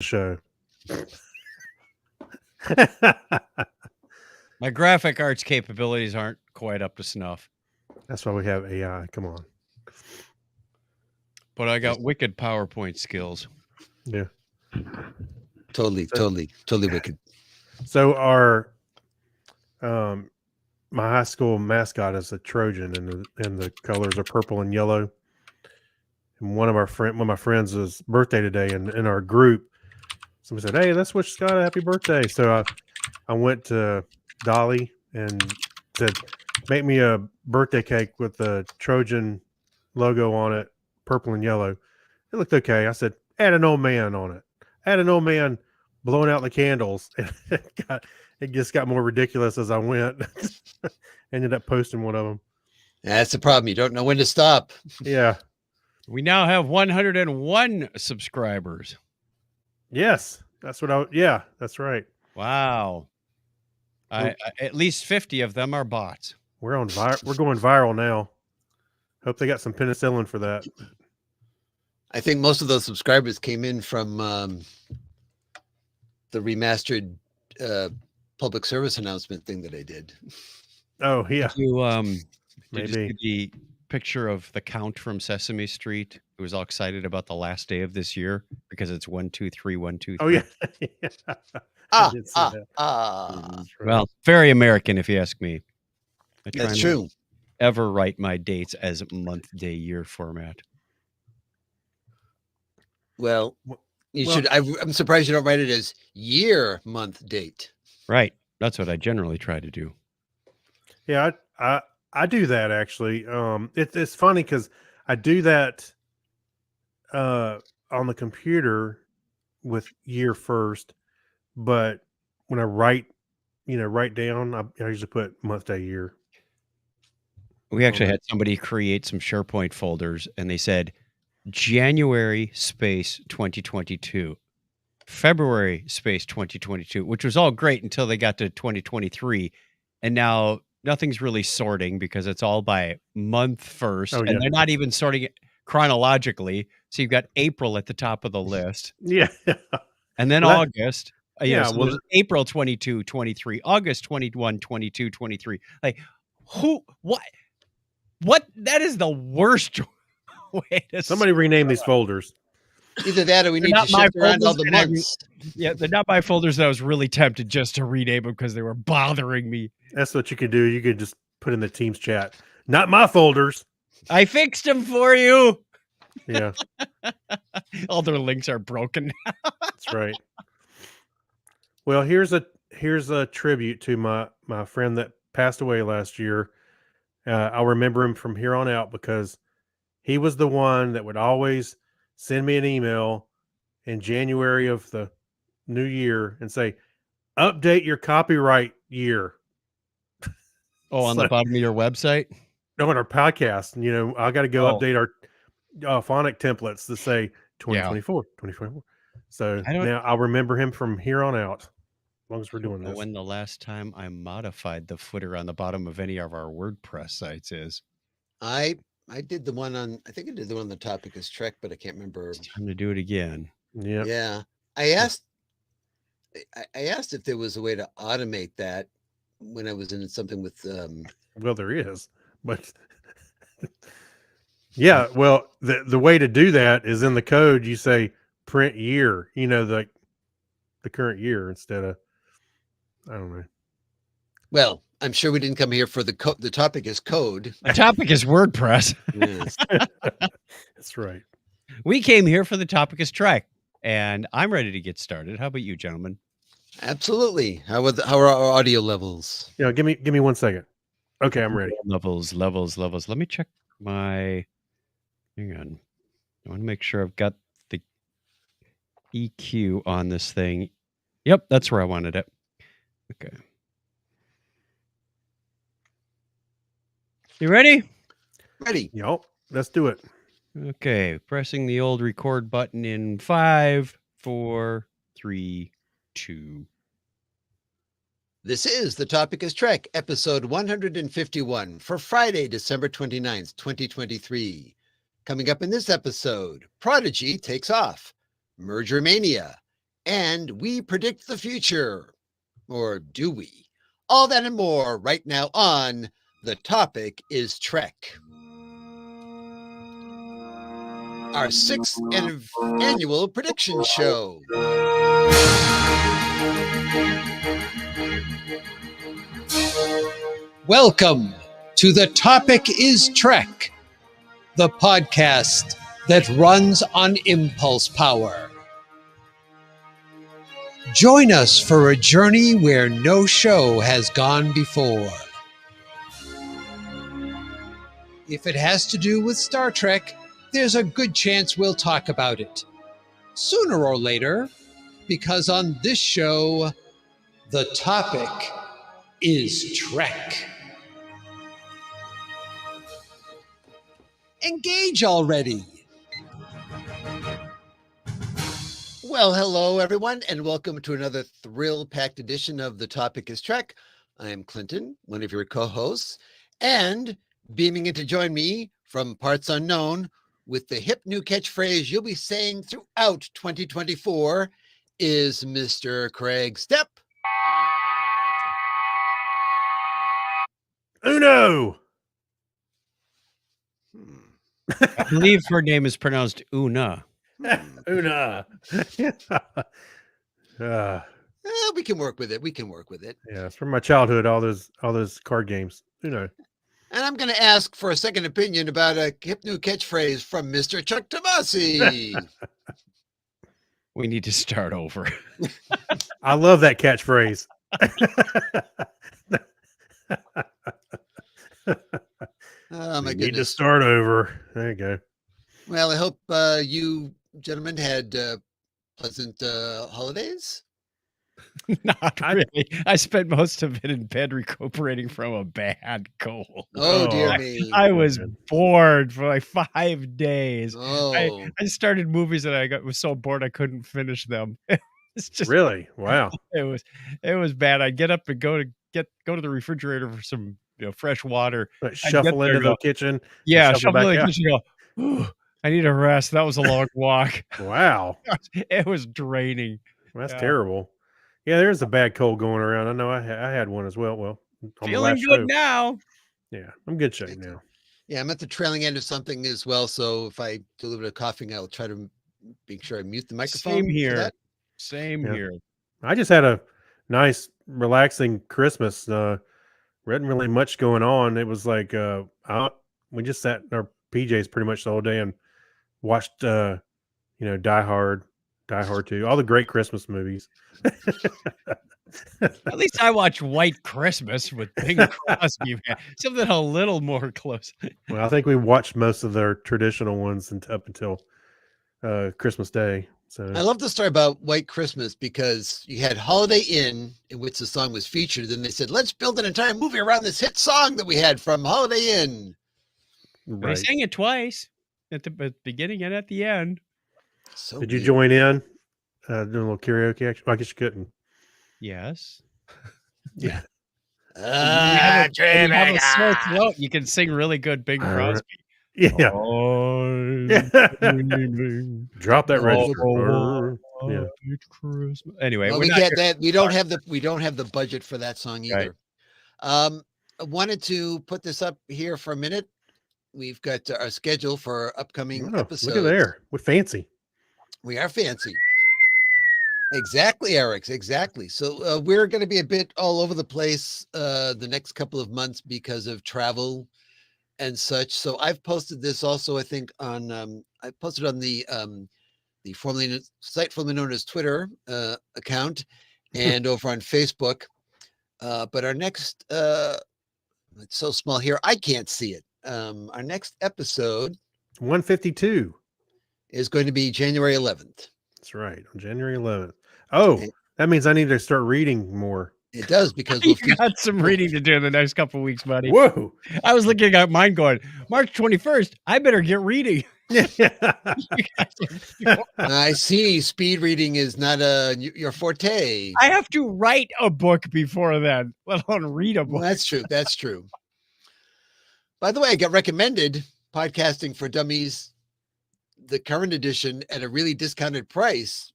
show. My graphic arts capabilities aren't quite up to snuff, That's why we have AI. Come on. but I got wicked PowerPoint skills. Yeah. Totally wicked. So our my high school mascot is a Trojan, and the colors are purple and yellow. And one of my friends' birthday today, and in our group, somebody said, "Hey, let's wish Scott a happy birthday." So I went to Dolly and said, "Make me a birthday cake with the Trojan logo on it, purple and yellow." It looked okay. I said, "Add an old man on it. Add an old man blowing out the candles." And it just got more ridiculous as I went. Ended up posting one of them. That's the problem. You don't know when to stop. Yeah. We now have 101 subscribers. Yes. That's what yeah, that's right. Wow. At least 50 of them are bots. We're going viral now. Hope they got some penicillin for that. I think most of those subscribers came in from the remastered public service announcement thing that I did. Oh yeah. Did Maybe. you see the picture of the Count from Sesame Street, who was all excited about the last day of this year because it's 1, 2, 3, 1, 2, 3. Oh yeah. I did see that. That's right. Well, very American, if you ask me. That's true. Ever write my dates as month, day, year format. Well, you should. I'm surprised you don't write it as year, month, date. Right. That's what I generally try to do. Yeah, I do that actually. It's funny because I do that on the computer with year first, but when I write down, I usually put month, day, year. We actually had somebody create some SharePoint folders, and they said January space 2022, February space 2022, which was all great until they got to 2023, and now nothing's really sorting because it's all by month first, and they're not even sorting it chronologically. So you've got April at the top of the list. Yeah. And then August. Yeah. So there's April 22, 23, August 21, 22, 23. Like, what? That is the worst way to somebody rename these folders. Either that or we need to shift around all the months. Yeah, they're not my folders that I was really tempted just to rename them because they were bothering me. That's what you could do. You could just put in the Teams chat. Not my folders. I fixed them for you. Yeah. All their links are broken now. That's right. Well, here's a tribute to my friend that passed away last year. I'll remember him from here on out because he was the one that would always send me an email in January of the new year and say, "Update your copyright year." Oh, on the bottom of your website? No, on our podcast. I got to go update our phonic templates to say 2024, 2024. So now I'll remember him from here on out, as long as we're doing this. When the last time I modified the footer on the bottom of any of our WordPress sites is. I did the one on, I think I did the one on the topic is Trek, but I can't remember. It's time to do it again. Yeah. Yeah. I asked if there was a way to automate that when I was in something with well, there is, but yeah, well, the way to do that is in the code you say print year, the current year instead of, I don't know. Well, I'm sure we didn't come here for the topic is code. The topic is WordPress. Yes. That's right. We came here for the topic is Trek, and I'm ready to get started. How about you, gentlemen? Absolutely. How are our audio levels? Yeah, give me 1 second. Okay, I'm ready. Levels. Let me check my. Hang on. I want to make sure I've got the EQ on this thing. Yep, that's where I wanted it. Okay. You ready? Ready. Yep. Let's do it. Okay. Pressing the old record button in 5, 4, 3, 2. This is The Topic is Trek, episode 151 for Friday, December 29th, 2023. Coming up in this episode, Prodigy takes off, Merger Mania, and we predict the future. Or do we? All that and more right now on The Topic is Trek. Our 6th annual prediction show. Welcome to The Topic is Trek, the podcast that runs on impulse power. Join us for a journey where no show has gone before. If it has to do with Star Trek, there's a good chance we'll talk about it sooner or later, because on this show, the topic is Trek. Engage already. Well, hello, everyone, and welcome to another thrill-packed edition of The Topic is Trek. I am Clinton, one of your co-hosts, and beaming in to join me from parts unknown with the hip new catchphrase you'll be saying throughout 2024 is Mr. Kreg Step. Uno. I believe her name is pronounced Una. Una. We can work with it. We can work with it. Yeah, it's from my childhood. All those card games. Uno. And I'm going to ask for a second opinion about a hip new catchphrase from Mr. Chuck Tomasi. We need to start over. I love that catchphrase. Oh, my We need to goodness. start over. There you go. Well, I hope you gentlemen had pleasant holidays. Not really. I spent most of it in bed recuperating from a bad cold. Oh, dear Oh, me. I was good. bored for like 5 days. Oh, I started movies and I was so bored I couldn't finish them. It's just Really? Wow. it was bad. I'd get up and go to the refrigerator for some fresh water. But I'd shuffle get there, into go, the kitchen. yeah, shuffle shuffle back in the out. kitchen, go, "Ooh, I need a rest. That was a long walk." Wow. It was draining. That's Yeah. terrible. Yeah, there's a bad cold going around. I know I had one as well. Well, on the Feeling last good show. now. Yeah, I'm good shape now. yeah, I'm at the trailing end of something as well. So if I do a little bit of coughing, I'll try to make sure I mute the microphone. Same for here. that. Same Yeah. here. I just had a nice, relaxing Christmas. Wasn't really much going on. It was like we just sat in our PJs pretty much the whole day and watched Die Hard 2, all the great Christmas movies. At least I watched White Christmas with Bing Crosby, man. Something a little more close. Well, I think we watched most of their traditional ones up until Christmas Day. So I love the story about White Christmas because you had Holiday Inn, in which the song was featured. Then they said, let's build an entire movie around this hit song that we had from Holiday Inn. They right. sang it twice at the beginning and at the end. So Did you weird. join in doing a little karaoke? Actually, I guess you couldn't. Yes. Yeah. When you have a sore throat, you can sing really good Bing Uh, Crosby. Yeah. I'm dreaming Drop that Oh, register. Yeah. White Christmas. Anyway, Well, we're we not can't. here- We don't have the budget for that song Right. either. I wanted to put this up here for a minute. We've got our schedule for upcoming Oh, episodes. look at there. We're fancy. We are fancy. Exactly, Eric. Exactly. So we're going to be a bit all over the place the next couple of months because of travel and such. So I've posted this also, I think, on I posted on the site formerly known as Twitter account and over on Facebook. But our next it's so small here, I can't see it. Our next episode 152. is going to be January 11th. That's right. On January 11th. Oh, that means I need to start reading more. It does because You we'll got some reading to do in the next couple of weeks, buddy. Whoa. I was looking at mine going, March 21st, I better get reading. I see. Speed reading is not your forte. I have to write a book before then, let alone read a Well, book. that's true. That's true. By the way, I got recommended Podcasting for Dummies, the current edition, at a really discounted price.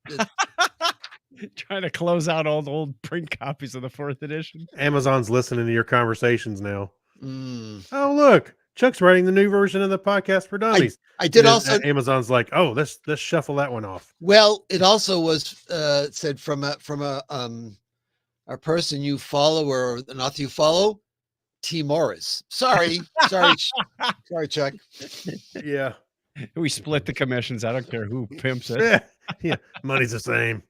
Trying to close out all the old print copies of the 4th edition. Amazon's listening to your conversations now. Mm. Oh, look, Chuck's writing the new version of the podcast for dummies. I did And then also. Amazon's like, oh, let's shuffle that one off. Well, it also was said from a person you follow or an author you follow, T. Morris. Sorry, sorry, Chuck. Yeah. We split the commissions. I don't care who pimps it. Yeah, money's the same.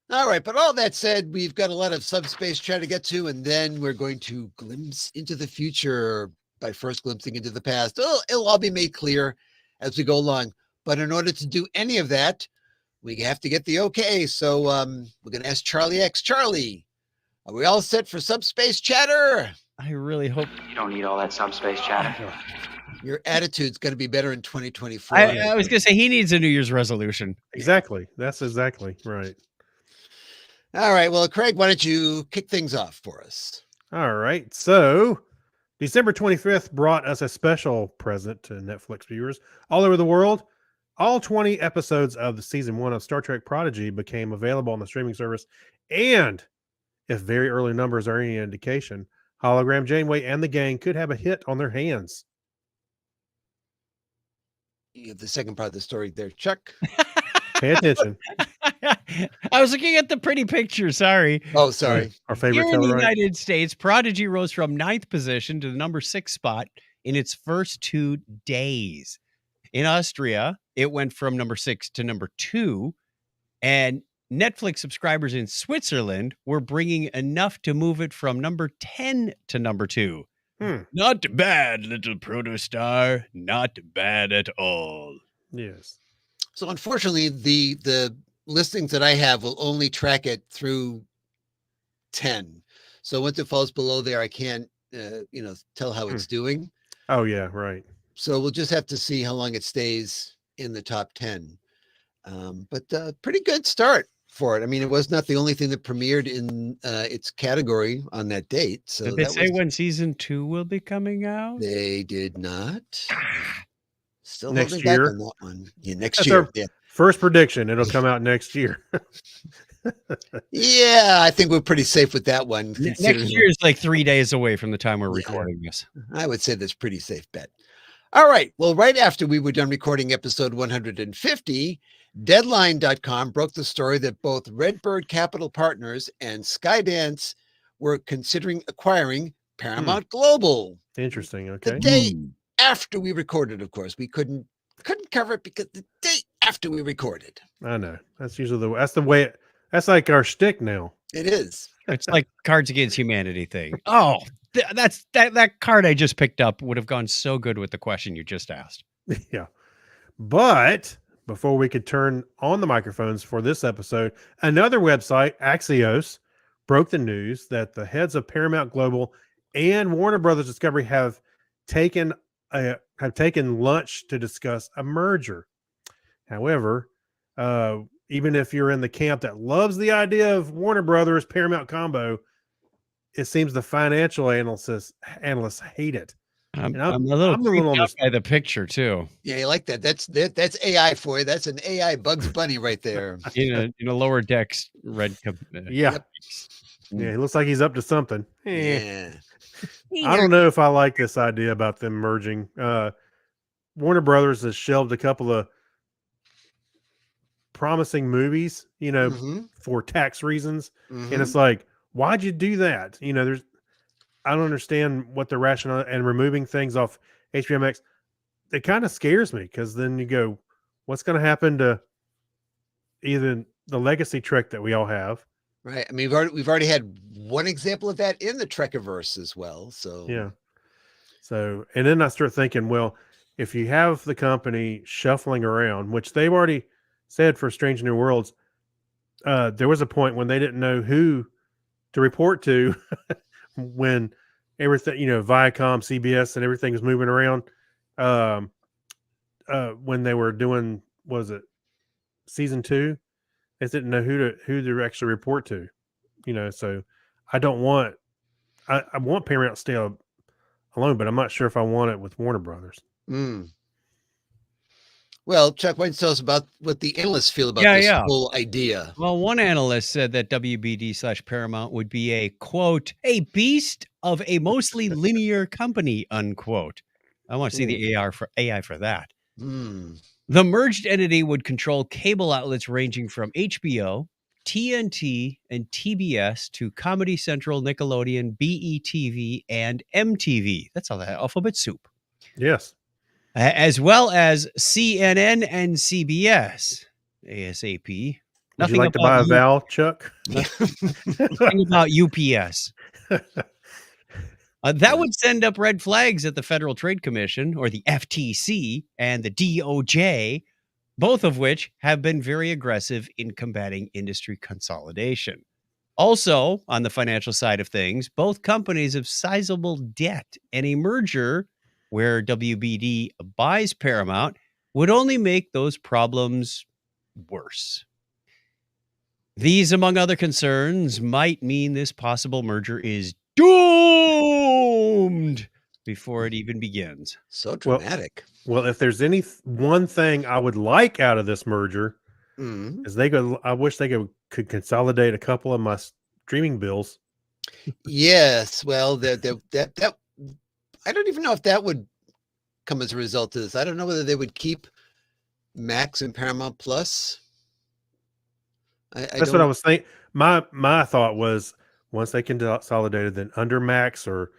All right, but all that said, we've got a lot of subspace chat to get to, and then we're going to glimpse into the future by first glimpsing into the past. It'll all be made clear as we go along. But in order to do any of that, we have to get the okay. So we're going to ask Charlie X. Charlie, are we all set for subspace chatter? I really hope You don't need all that subspace chatter. Your attitude's going to be better in 2024. I was going to say he needs a New Year's resolution. Exactly. That's exactly right. All right. Well, Kreg, why don't you kick things off for us? All right. So December 25th brought us a special present to Netflix viewers all over the world. All 20 episodes of the season 1 of Star Trek Prodigy became available on the streaming service. And if very early numbers are any indication, Hologram Janeway and the gang could have a hit on their hands. You have the second part of the story there, Chuck. Pay attention. I was looking at the pretty picture. Sorry. Oh, sorry. Our favorite Here in the teller, right? United States, Prodigy rose from 9th position to the number 6 spot in its first 2 days. In Austria, it went from number 6 to number 2. And Netflix subscribers in Switzerland were bringing enough to move it from number 10 to number 2. Not bad, little protostar. Not bad at all. Yes. So unfortunately, the listings that I have will only track it through 10. So once it falls below there, I can't, tell how it's doing. Oh, yeah, right. So we'll just have to see how long it stays in the top 10. But pretty good start for it. I mean, it was not the only thing that premiered in its category on that date. So Did they say when season 2 will be coming out? They did not. Still Next holding back year? on that one. Yeah, next That's year. our Yeah. first prediction. It'll come out next year. Yeah, I think we're pretty safe with that one. Next considering- year is like 3 days away from the time we're Yeah. recording this. I would say that's a pretty safe bet. All right. Well, right after we were done recording episode 150, Deadline.com broke the story that both Redbird Capital Partners and Skydance were considering acquiring Paramount Global. Interesting. The Okay. day after we recorded, of course. We couldn't cover it because the day after we recorded. I know. That's usually that's the way that's like our shtick now. It is. It's like Cards Against Humanity thing. Oh, that card I just picked up would have gone so good with the question you just asked. Yeah. But before we could turn on the microphones for this episode, another website, Axios, broke the news that the heads of Paramount Global and Warner Brothers Discovery have taken lunch to discuss a merger. However, even if you're in the camp that loves the idea of Warner Brothers Paramount combo, it seems the financial analysts hate it. I'm And a little I'm creeped out by the picture too. Yeah, you like that. That's AI for you. That's an AI Bugs Bunny right there. In a lower decks red. Yeah. Yep. Yeah, he looks like he's up to something. Yeah. I don't know if I like this idea about them merging. Warner Brothers has shelved a couple of promising movies, Mhm, for tax reasons. mhm. And it's like, why'd you do that? I don't understand what the rationale and removing things off HBO Max. It kind of scares me because then you go, what's going to happen to either the legacy Trek that we all have? Right. I mean, we've already had one example of that in the Trekiverse as well. So Yeah. So, and then I start thinking, well, if you have the company shuffling around, which they've already said for Strange New Worlds, there was a point when they didn't know who to report to when everything, Viacom, CBS, and everything was moving around. When they were doing, was it season 2? They didn't know who to actually report to, So I don't want, I want Paramount to stay alone, but I'm not sure if I want it with Warner Brothers. Mm. Well, Chuck, why don't you tell us about what the analysts feel about this whole idea? Well, one analyst said that WBD/Paramount would be a, quote, a beast of a mostly linear company, unquote. I want to see the AI for that. Hmm. The merged entity would control cable outlets ranging from HBO, TNT, and TBS to Comedy Central, Nickelodeon, BETV, and MTV. That's all that alphabet soup. Yes. As well as CNN and CBS. ASAP. Would you like to buy a Val, Chuck? Nothing about UPS. That would send up red flags at the Federal Trade Commission, or the FTC, and the DOJ, both of which have been very aggressive in combating industry consolidation. Also, on the financial side of things, both companies have sizable debt, and a merger where WBD buys Paramount would only make those problems worse. These, among other concerns, might mean this possible merger is doomed before it even begins. So dramatic. Well, if there's one thing I would like out of this merger, is I wish they could consolidate a couple of my streaming bills. Yes. Well, that I don't even know if that would come as a result of this. I don't know whether they would keep Max and Paramount Plus. That's what I was thinking. My thought was once they consolidated, then under Max or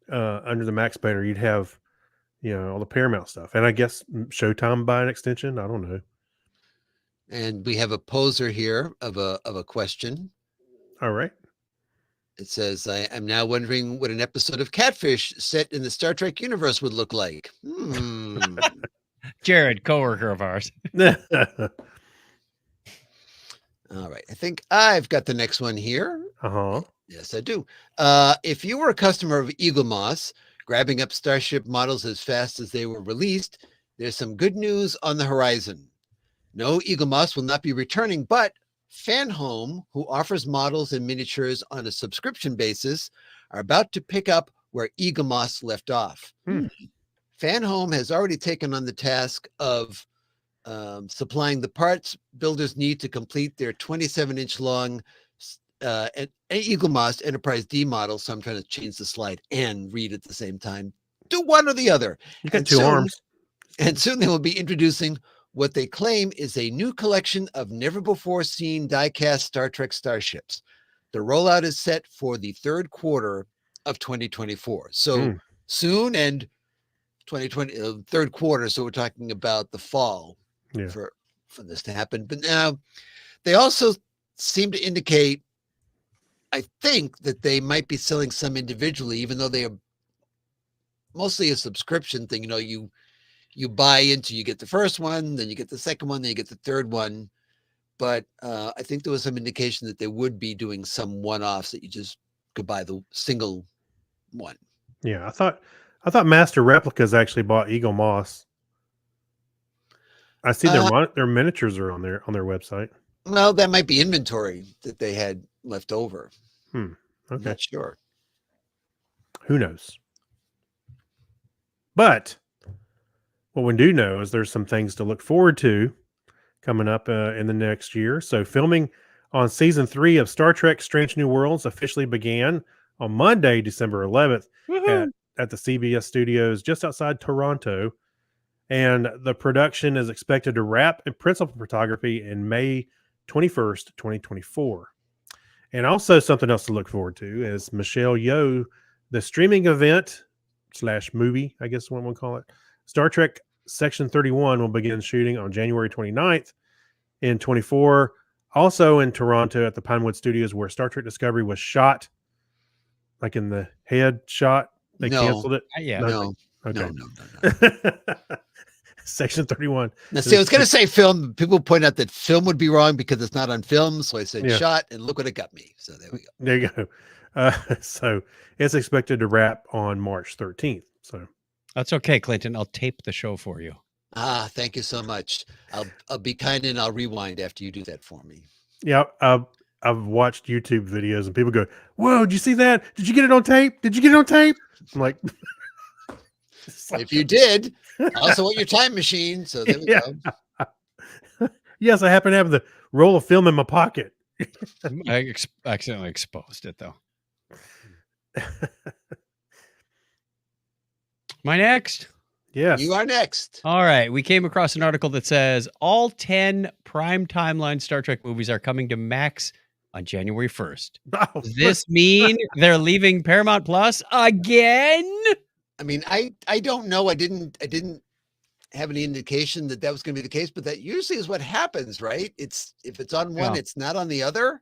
under the Max banner, you'd have all the Paramount stuff, and I guess Showtime by an extension. I don't know. And we have a poser here of a question. All right. It says, I'm now wondering what an episode of Catfish set in the Star Trek universe would look like. Jared, coworker of ours. All right. I think I've got the next one here. Uh-huh. Yes, I do. If you were a customer of Eagle Moss, grabbing up Starship models as fast as they were released, there's some good news on the horizon. No, Eagle Moss will not be returning, but Fan Home, who offers models and miniatures on a subscription basis, are about to pick up where Eagle Moss left off. Fan Home has already taken on the task of supplying the parts builders need to complete their 27-inch long Eagle Moss Enterprise D model. So I'm trying to change the slide and read at the same time. Do one or the other. You got two arms. And soon they will be introducing what they claim is a new collection of never-before-seen die-cast Star Trek starships. The rollout is set for the third quarter of 2024. So soon, and 2020 third quarter. So we're talking about the fall for this to happen. But now they also seem to indicate, I think, that they might be selling some individually, even though they are mostly a subscription thing. You buy into, you get the first one, then you get the second one, then you get the third one. But I think there was some indication that they would be doing some one-offs that you just could buy the single one. Yeah, I thought Master Replicas actually bought Eagle Moss. I see their miniatures are on their website. Well, that might be inventory that they had left over. Okay. I'm not sure. Who knows? But what we do know is there's some things to look forward to coming up in the next year. So filming on season 3 of Star Trek Strange New Worlds officially began on Monday, December 11th at the CBS studios just outside Toronto. And the production is expected to wrap in principal photography in May 21st, 2024. And also something else to look forward to is Michelle Yeoh, the streaming event / movie, I guess one would call it, Star Trek Section 31 will begin shooting on January 29th in 24. Also in Toronto at the Pinewood Studios, where Star Trek Discovery was shot, like in the head shot. They canceled it. No. Okay. No. Section 31. Now, see, I was going to say film. People point out that film would be wrong because it's not on film. So I said shot, and look what it got me. So there we go. There you go. So it's expected to wrap on March 13th. So that's okay, Clinton. I'll tape the show for you. Thank you so much. I'll be kind and I'll rewind after you do that for me. Yeah, I've watched YouTube videos and people go, "Whoa, did you see that? Did you get it on tape? Did you get it on tape?" I'm like, If you did, I also want your time machine. So there we Yeah. go. Yes, I happen to have the roll of film in my pocket. I accidentally exposed it though. My next. Yes. You are next. All right. We came across an article that says all 10 prime timeline Star Trek movies are coming to Max on January 1st. Oh, Does this mean they're leaving Paramount Plus again? I mean, I don't know. I didn't have any indication that that was going to be the case, but that usually is what happens, right? It's if it's on one, Yeah. it's not on the other.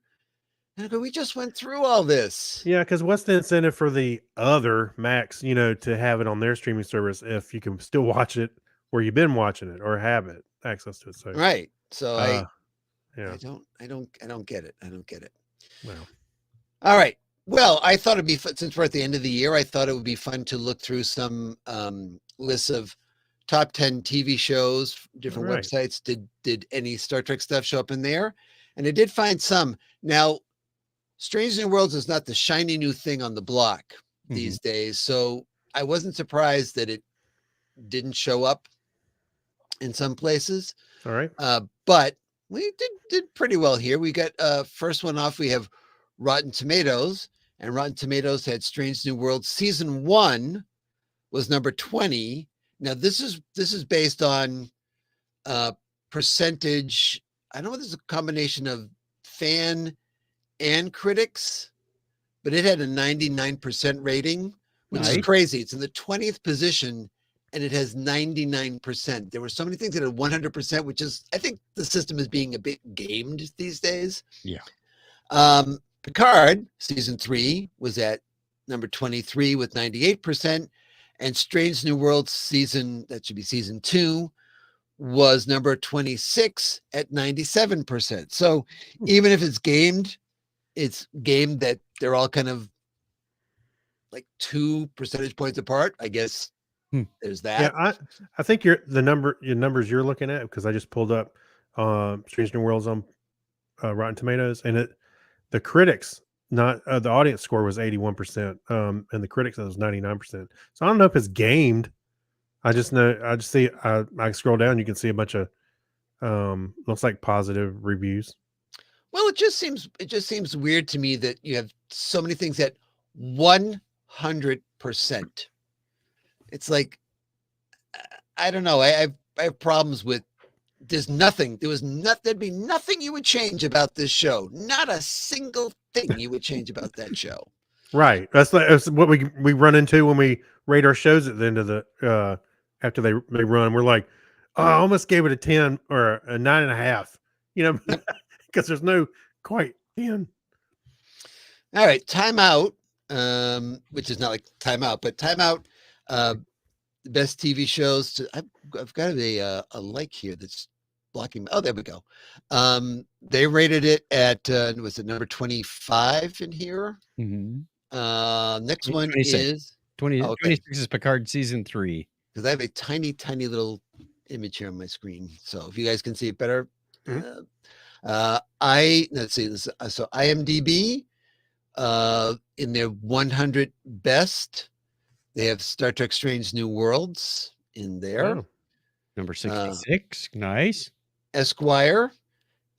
And I go, we just went through all this. yeah, because what's the incentive for the other Max, to have it on their streaming service if you can still watch it where you've been watching it or have it access to it? So, Right. So yeah, I don't get it. I don't get it. well, All right. Well, I thought it'd be fun, since we're at the end of the year, I thought it would be fun to look through some lists of top 10 TV shows, different Alright. websites. Did any Star Trek stuff show up in there? And I did find some. Now, Strange New Worlds is not the shiny new thing on the block these days. So I wasn't surprised that it didn't show up in some places. all right. But we did pretty well here. We got first one off. We have Rotten Tomatoes, and Rotten Tomatoes had Strange New Worlds. Season 1 was number 20. Now this is based on percentage. I don't know if this is a combination of fan and critics, but it had a 99% rating, which is Nice. crazy. It's in the 20th position and it has 99%. There were so many things that had 100%, which is, I think the system is being a bit gamed these days. Yeah. Picard season 3 was at number 23 with 98%, and Strange New Worlds that should be season 2, was number 26 at 97%. So even if it's gamed that they're all kind of like 2 percentage points apart. I guess there's that. Yeah, I think your numbers you're looking at, because I just pulled up Strange New Worlds on Rotten Tomatoes, and the critics, not the audience score was 81%, and the critics was 99%. So I don't know if it's gamed. I just see I scroll down, you can see a bunch of looks like positive reviews. Well, it just seems weird to me that you have so many things at 100%. It's like, I don't know. I have problems with. Thered be nothing you would change about this show. Not a single thing you would change about that show. Right. That's what we run into when we rate our shows at the end of the after they run. We're like, oh, I almost gave it a 10 or a 9.5. Because there's no quite 10. All right, Timeout, which is not like Timeout, but Timeout, the best TV shows. I've got a like here that's blocking. Oh, there we go. They rated it at was it number 25 in here? Next one 26. is 26 is Picard season 3. because I have a tiny little image here on my screen. So if you guys can see it better. Let's see this. So IMDb, in their 100 best, they have Star Trek Strange New Worlds in there. Oh. Number 66. Nice. Esquire,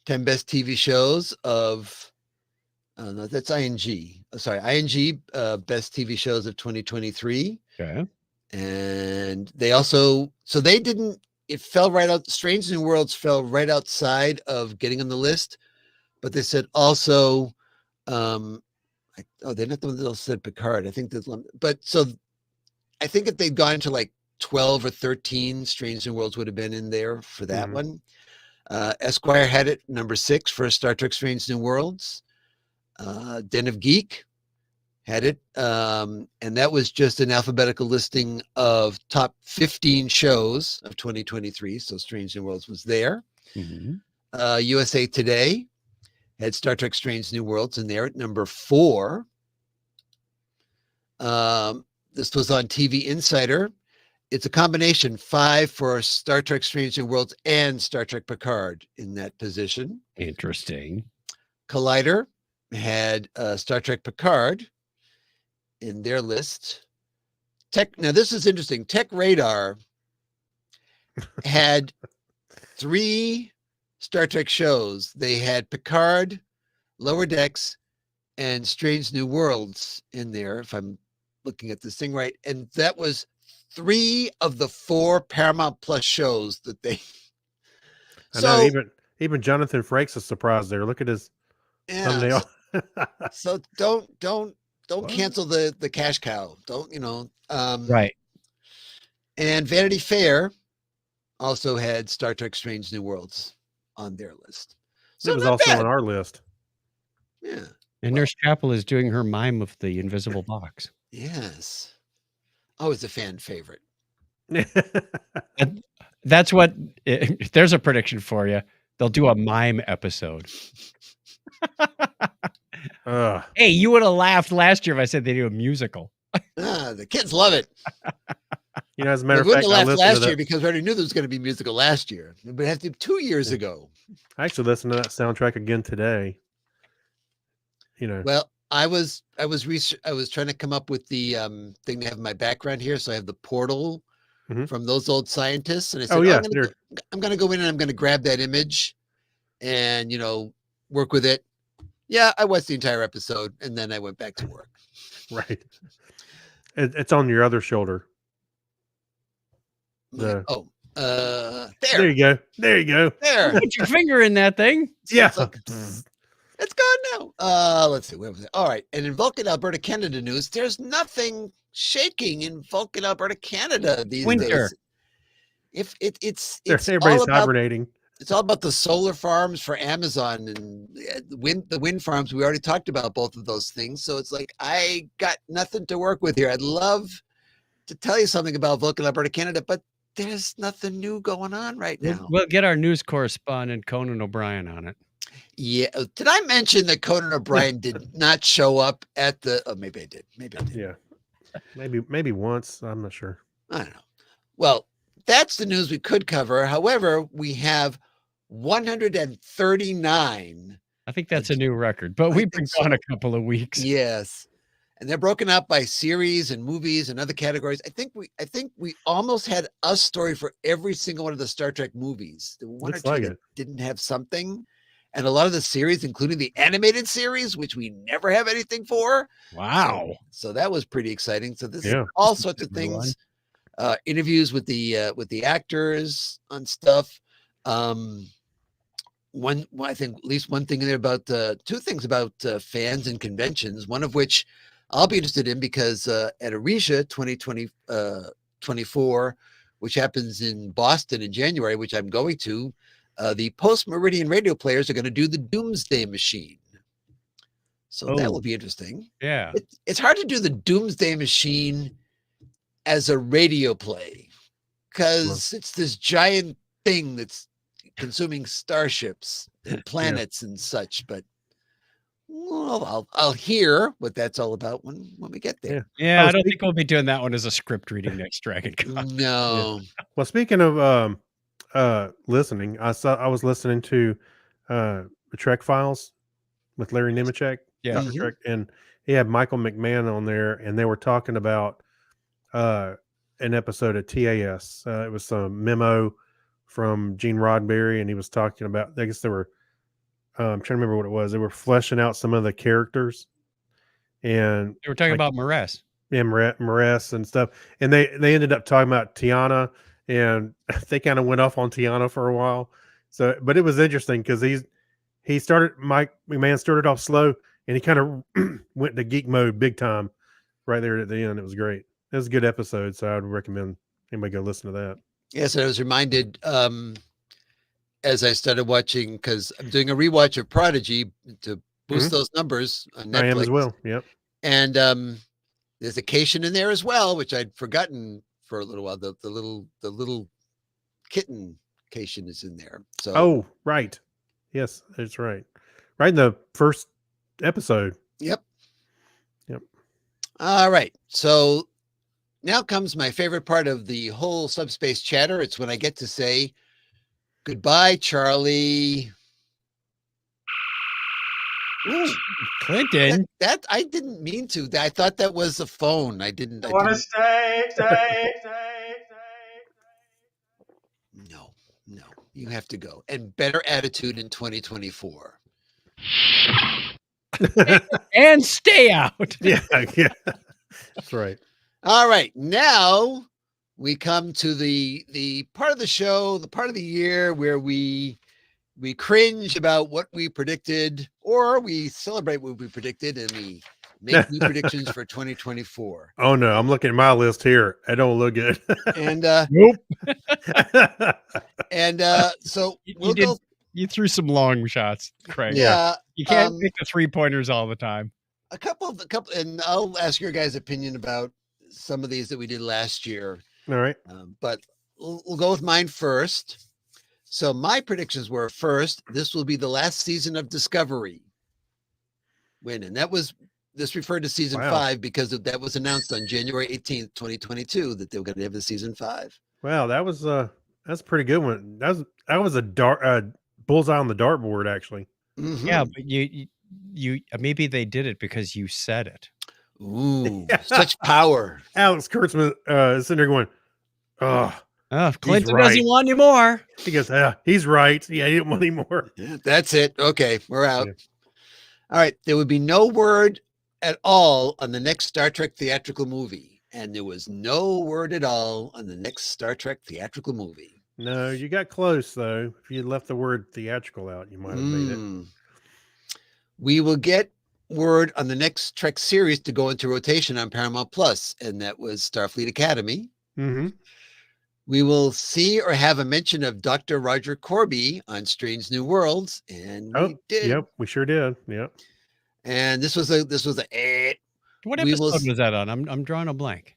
10 best TV shows of, no, that's ING. ING, best TV shows of 2023. Okay. And they also, it fell right out. Strange New Worlds fell right outside of getting on the list, but they said also, they're not the ones that said Picard. I think I think if they'd gone to like 12 or 13, Strange New Worlds would have been in there for that one. Esquire had it number 6 for Star Trek Strange New Worlds. Den of Geek had it. And that was just an alphabetical listing of top 15 shows of 2023. So Strange New Worlds was there. USA Today had Star Trek Strange New Worlds in there at number 4. This was on TV Insider. It's a combination, 5 for Star Trek Strange New Worlds and Star Trek Picard in that position. Interesting. Collider had Star Trek Picard in their list. Now this is interesting. Tech Radar had 3 Star Trek shows. They had Picard, Lower Decks, and Strange New Worlds in there, if I'm looking at this thing right. And that was 3 of the 4 Paramount Plus shows that they. I know So even Jonathan Frakes is surprised there. Look at his yeah, thumbnail. so don't What? cancel the cash cow. Don't Right. And Vanity Fair also had Star Trek Strange New Worlds on their list. So It was not also bad. on our list. Yeah. And Nurse Chapel is doing her mime of the invisible box. Yes. Always a fan favorite. And that's what there's a prediction for you. They'll do a mime episode. Ugh. Hey, you would have laughed last year if I said they do a musical. The kids love it. As a matter We of wouldn't fact, I have laughed listened to last year that. because we already knew there was going to be musical last year. But it had to be 2 years Yeah. ago. I actually listened to that soundtrack again today. Well, I was trying to come up with the thing to have in my background here. So I have the portal from those old scientists, and I said, Oh, yeah, I'm going to go in and I'm going to grab that image, and work with it. Yeah, I watched the entire episode, and then I went back to work. right. It's on your other shoulder. There. There you go. There you go. There. Put your finger in that thing. Yeah. It's gone now. Let's see. Where was it? All right. And in Vulcan, Alberta, Canada news, there's nothing shaking in Vulcan, Alberta, Canada these Winter. days. If it's Everybody's all about, hibernating. it's all about the solar farms for Amazon and the wind farms. We already talked about both of those things. So it's like, I got nothing to work with here. I'd love to tell you something about Vulcan, Alberta, Canada, but there's nothing new going on right now. We'll get our news correspondent Conan O'Brien on it. Yeah. Did I mention that Conan O'Brien did not show up at the? Oh, maybe I did. Maybe I did. Yeah. Maybe once. I'm not sure. I don't know. Well, that's the news we could cover. However, we have 139. I think that's a new record, but we've been gone a couple of weeks. Yes. And they're broken up by series and movies and other categories. I think we almost had a story for every single one of the Star Trek movies. There were one Looks or two like that it. didn't have something. And a lot of the series, including the animated series, which we never have anything for. Wow. So that was pretty exciting. So this is Yeah. all sorts of things. Interviews with the actors on stuff. I think at least one thing in there about 2 things about fans and conventions, one of which I'll be interested in because at Arisha 2024, which happens in Boston in January, which I'm going to, the post-Meridian radio players are going to do the Doomsday Machine. So that will be interesting. Yeah. It's hard to do the Doomsday Machine as a radio play because it's this giant thing that's consuming starships and planets and such. But I'll hear what that's all about when we get there. Yeah, I don't think we'll be doing that one as a script reading next Dragon Con. No. Well, speaking of listening, I was listening to the Trek Files with Larry Nemechek. Yeah. Dr. Trek, and he had Michael McMahon on there, and they were talking about an episode of TAS. It was some memo from Gene Roddenberry, and he was talking about, I guess they were, I'm trying to remember what it was. They were fleshing out some of the characters, and They were talking about Maress. Yeah, Maress and stuff. And they ended up talking about Tiana, and they kind of went off on Tiana for a while. So, but it was interesting because Mike McMahon started off slow, and he kind of went to geek mode big time right there at the end. It was great. It was a good episode, so I would recommend anybody go listen to that. Yes, I was reminded as I started watching, because I'm doing a rewatch of Prodigy to boost those numbers on Netflix. I am as well. Yep. And there's a Cation in there as well, which I'd forgotten for a little while. The little kitten Cation is in there. So Oh, right. Yes, that's right. Right in the first episode. Yep. Yep. All right. So now comes my favorite part of the whole subspace chatter. It's when I get to say goodbye, Charlie. Ooh, Clinton. that I didn't mean to. I thought that was a phone. I didn't. I want to stay. No, no. You have to go. And better attitude in 2024. And stay out. Yeah, that's right. All right, now we come to the part of the show, the part of the year where we cringe about what we predicted, or we celebrate what we predicted, and we make new predictions for 2024. Oh no, I'm looking at my list here. I don't look good. And Nope. so You did. You threw some long shots, Craig. Yeah, You can't pick the 3-pointers all the time. a couple, and I'll ask your guys' opinion about some of these that we did last year. All right. But we'll go with mine first. So my predictions were: first, this will be the last season of Discovery. And this referred to season 5 because that was announced on January 18th, 2022, that they were going to have the season 5. Wow, that's a pretty good one. That was a bullseye on the dartboard, actually. Mhm. Yeah, but you maybe they did it because you said it. Ooh, such power. Alex Kurtzman is sitting there going, "Oh, Oh, Clinton right. doesn't want any more. He goes, he's right. Yeah, he didn't want any more." Yeah, that's it. Okay, we're out. Yeah. All right. There would be no word at all on the next Star Trek theatrical movie. And there was no word at all on the next Star Trek theatrical movie. No, you got close though. If you left the word theatrical out, you might have made it. We will get word on the next Trek series to go into rotation on Paramount Plus, and that was Starfleet Academy. Mm-hmm. We will see or have a mention of Dr. Roger Corby on Strange New Worlds, and we did. Yep, we sure did. Yep. And this was a What We episode will was that on? I'm drawing a blank.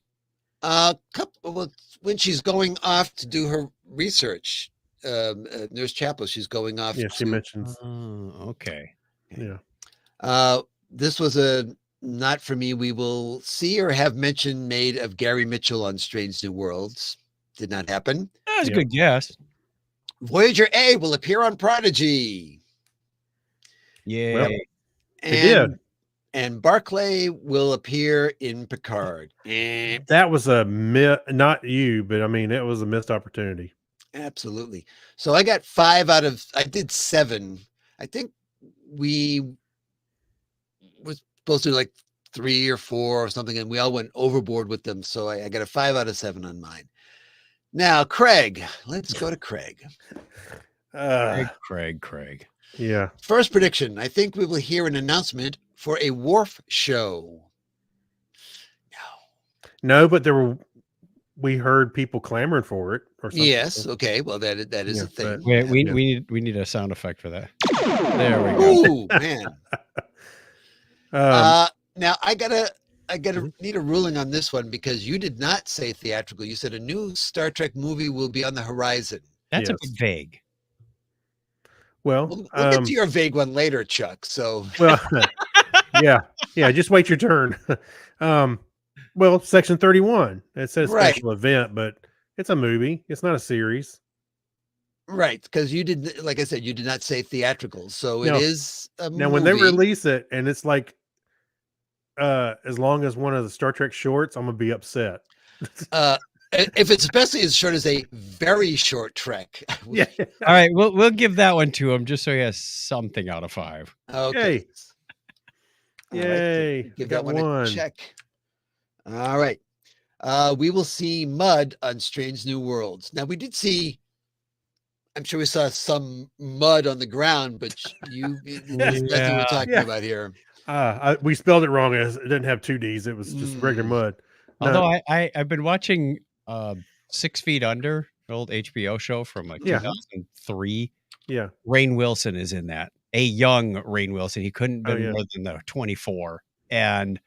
when she's going off to do her research, Nurse Chapel, she's going off. Yeah, she mentions. Oh, okay. Yeah. This was a not for me. We will see or have mention made of Gary Mitchell on Strange New Worlds. Did not happen. That was Yeah. a good guess. Voyager A will appear on Prodigy. Yeah. Well, And, did. And Barclay will appear in Picard. That was a not you, but I mean, it was a missed opportunity. Absolutely. So I got 5 out of, I did 7. I think we was supposed to do like 3 or 4 or something, and we all went overboard with them. So I got a 5 out of 7 on mine. Now, Craig, let's go to Craig. Craig. Yeah. First prediction. I think we will hear an announcement for a Worf show. No, but we heard people clamoring for it or something. Yes. Okay. Well, that is Yeah, a thing. but- Wait, Yeah. we need a sound effect for that. There we go. Ooh, man. Now I need a ruling on this one, because you did not say theatrical. You said a new Star Trek movie will be on the horizon. That's a Yes. bit vague. Well, We'll get to your vague one later, Chuck. So well, yeah. Just wait your turn. Well, Section 31. It says Right. special event, but it's a movie. It's not a series. right, because you did, like I said, you did not say theatrical. So No. it is a Now, when they movie. release it and it's like, as long as one of the Star Trek shorts, I'm gonna be upset. If it's especially as short as a very short Trek. Yeah. All right, we'll give that one to him just so he has something out of 5. Okay. Yay. All right, Yay. give Got that one one. a check. All right. We will see mud on Strange New Worlds. Now, we did see, I'm sure we saw some mud on the ground, but that's what we're talking Yeah. about here. We spelled it wrong. It didn't have 2 D's. It was just regular mud. No. Although I've been watching 6 Feet Under, an old HBO show from like Yeah. 2003. Yeah. Rainn Wilson is in that. A young Rainn Wilson. He couldn't Oh, been yeah. more than 24. And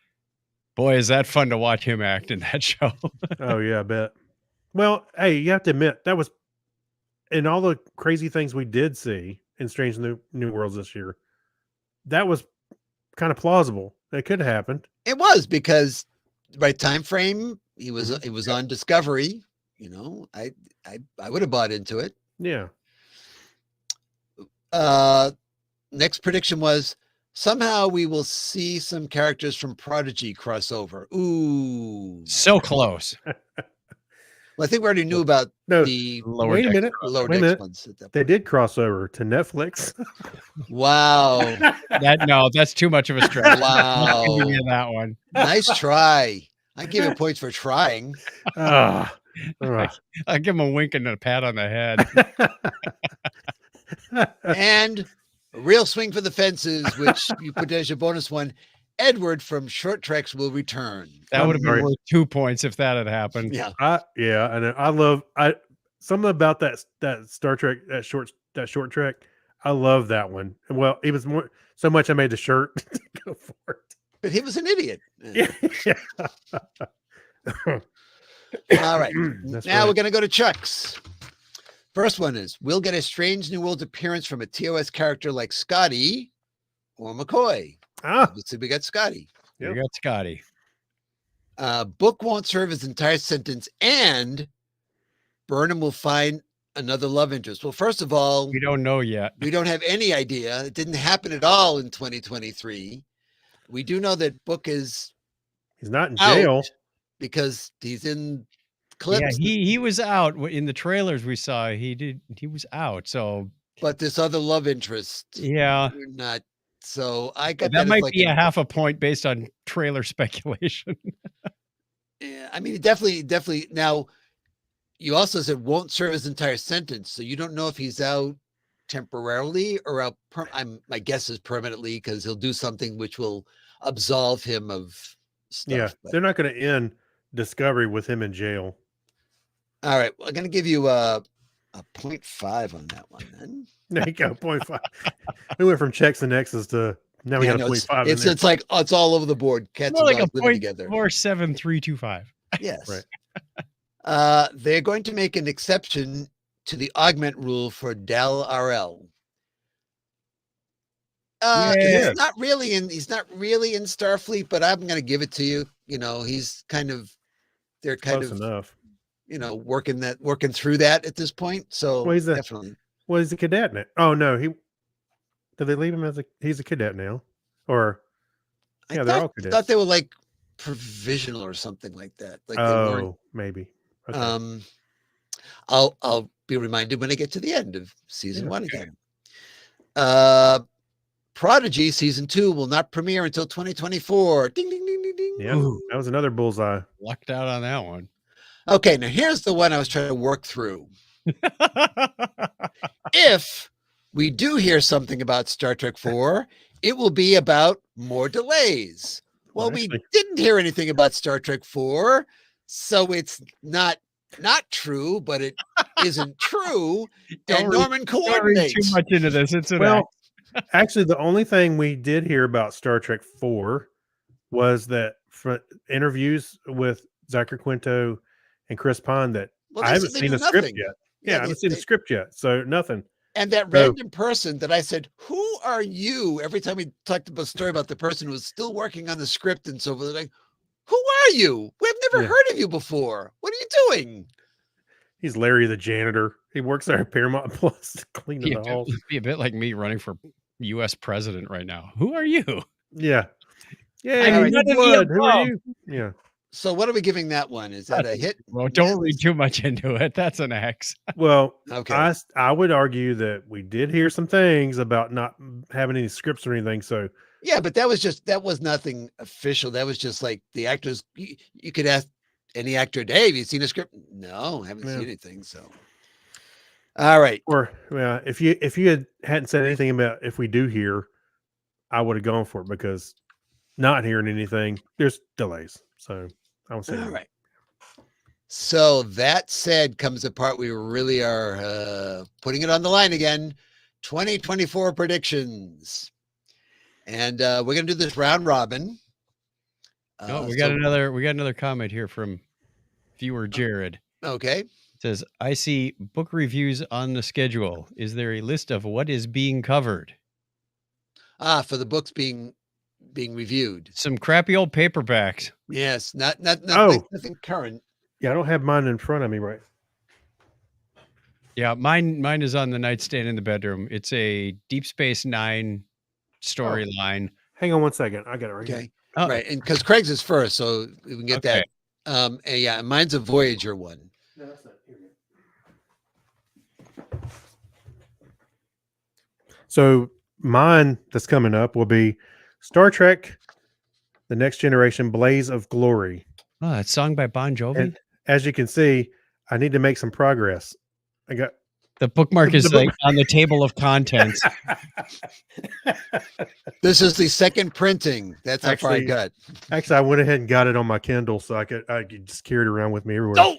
boy, is that fun to watch him act in that show. Oh yeah, I bet. Well, hey, you have to admit that was, in all the crazy things we did see in Strange New Worlds this year, that was kind of plausible. It could have happened. It was, because right time frame, he was Mhm. it was on Discovery. You know, I would have bought into it. Yeah. Next prediction was Somehow we will see some characters from Prodigy crossover. Ooh. So close. Well, I think we already knew about No, the Lower wait a Decks minute. lower Wait a decks minute. ones at that They point. did cross over to Netflix. Wow. That's too much of a stretch. Wow. I'm giving you that one. Nice try. I give you points for trying. Ah, ah. I'll give him a wink and a pat on the head. And a real swing for the fences, which you put as your bonus one. Edward from Short Treks will return. That I'm would have been sorry. worth 2 points if that had happened. Yeah. Yeah, and I love something about that Star Trek that short trek. I love that one. Well, it was more so much I made the shirt go for But he was an idiot. it. All right. That's Now right. we're going to go to Chuck's. First one is we'll get a Strange New Worlds appearance from a TOS character like Scotty or McCoy. Ah, Obviously, we got Scotty. You Yep. got Scotty. Book won't serve his entire sentence, and Burnham will find another love interest. Well, first of all, We don't know yet. we don't have any idea. It didn't happen at all in 2023. We do know that Book is he's not in out jail. because he's in Yeah, clips, he was out in the trailers we saw. He was out. So but this other love interest, yeah, we're not. So I got that as might like be a half a point based on trailer speculation. yeah, I mean, definitely. Now, you also said won't serve his entire sentence, so you don't know if he's out temporarily or out. My guess is permanently because he'll do something which will absolve him of stuff. Yeah, but- they're not going to end Discovery with him in jail. all right, well, I'm going to give you a 0.5 on that one then. There you go, 0.5. We went from checks and X's to now we Yeah, got no, a 0.5 in it's there. it's like it's all over the board. Cats More and like a dogs living together. 0.47325. Yes. Right. They're going to make an exception to the augment rule for Del RL. Yeah. He's not really in Starfleet, but I'm going to give it to you. You know, he's they're kind Close of, enough. you know, working through that at this point. So Well, he's a- definitely. Well, he's a cadet now. Oh no, did they leave him as he's a cadet now? Or I yeah, they're all thought cadets. they were like provisional or something like that. Like they weren't. Oh, maybe. Okay. I'll be reminded when I get to the end of season Yeah. 1 again. Prodigy season 2 will not premiere until 2024. Ding ding ding ding ding. Yeah, Ooh. that was another bullseye. Lucked out on that one. Okay, now here's the one I was trying to work through. If we do hear something about Star Trek 4, it will be about more delays. Well, we Actually- didn't hear anything about Star Trek 4, so it's not true, but it isn't true. Don't And read- Norman Don't read coordinates. too much into this. It's an Well, actually, the only thing we did hear about Star Trek 4 was that for interviews with Zachary Quinto and Chris Pond that Well, I they haven't said they seen knew the script nothing. yet. Yeah, I haven't seen the they- script yet, so nothing. And that So- random person that I said, "Who are you?" Every time we talked about a story about the person who was still working on the script and so forth, like, "Who are you? We've never Yeah. heard of you before. What are you doing?" He's Larry the janitor. He works there at Paramount Plus cleaning the halls. be a bit like me running for U.S. president right now. Who are you? Yeah. Yeah, All right. New None of the blood. Who are above. you? Yeah. So, what are we giving that one? Is that a hit? Well, don't read too much into it. That's an X. Well, Okay. I would argue that we did hear some things about not having any scripts or anything. So Yeah, but that was nothing official. That was just like the actors. You could ask any actor, "Hey, have you seen a script?" No, haven't Yeah. seen anything. So, all right. or yeah, if you hadn't said anything about if we do hear, I would have gone for it because not hearing anything, there's delays. So I would say All right. So that said comes the part we really are putting it on the line again. 2024 predictions. And we're gonna do this round robin. No, we got so- another comment here from viewer Jared. okay. It says, I see book reviews on the schedule. Is there a list of what is being covered? For the books being reviewed. Some crappy old paperbacks. Yes, not Oh. nothing current. yeah, I don't have mine in front of me right. Yeah, mine is on the nightstand in the bedroom. It's a Deep Space Nine storyline. Hang on one second. I got it right here. Okay. Oh, Right. And because Craig's is first, so we can get okay. that. And yeah, mine's a Voyager one. No, that's not. Here we go. So mine that's coming up will be Star Trek: The Next Generation, Blaze of Glory. Oh, that song by Bon Jovi. And as you can see, I need to make some progress. I got The bookmark The is book- like on the table of contents. This is the second printing. That's how far I Actually- got. Actually, I went ahead and got it on my Kindle, so I could just carry it around with me everywhere. Oh,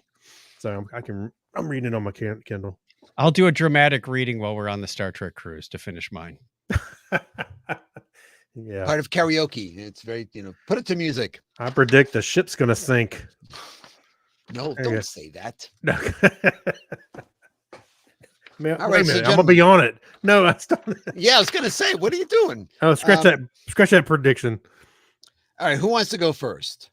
So I'm reading it on my Kindle. I'll do a dramatic reading while we're on the Star Trek cruise to finish mine. Yeah, part of karaoke. It's very, put it to music. I predict the ship's gonna sink. No, There you go. don't say that. No. Man, All wait right, a so minute. I'm gonna be on it. No, I stopped. Yeah, I was going to say, what are you doing? Oh, scratch that prediction. All right, who wants to go first?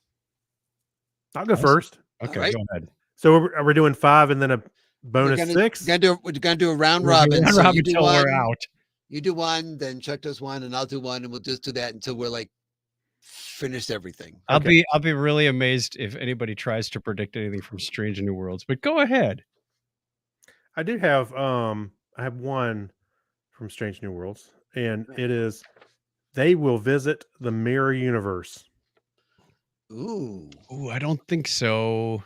I'll go first. Okay, right. go ahead. So we're doing 5 and then a bonus We're 6. we're gonna do a round We'll do robin. round So robin you do till one, we're out. you do one, then Chuck does one, and I'll do one, and we'll just do that until we're like finished everything. I'll Okay. be really amazed if anybody tries to predict anything from Strange New Worlds. But go ahead. I do have I have one from Strange New Worlds, and it is they will visit the mirror universe. Ooh, Ooh, I don't think so.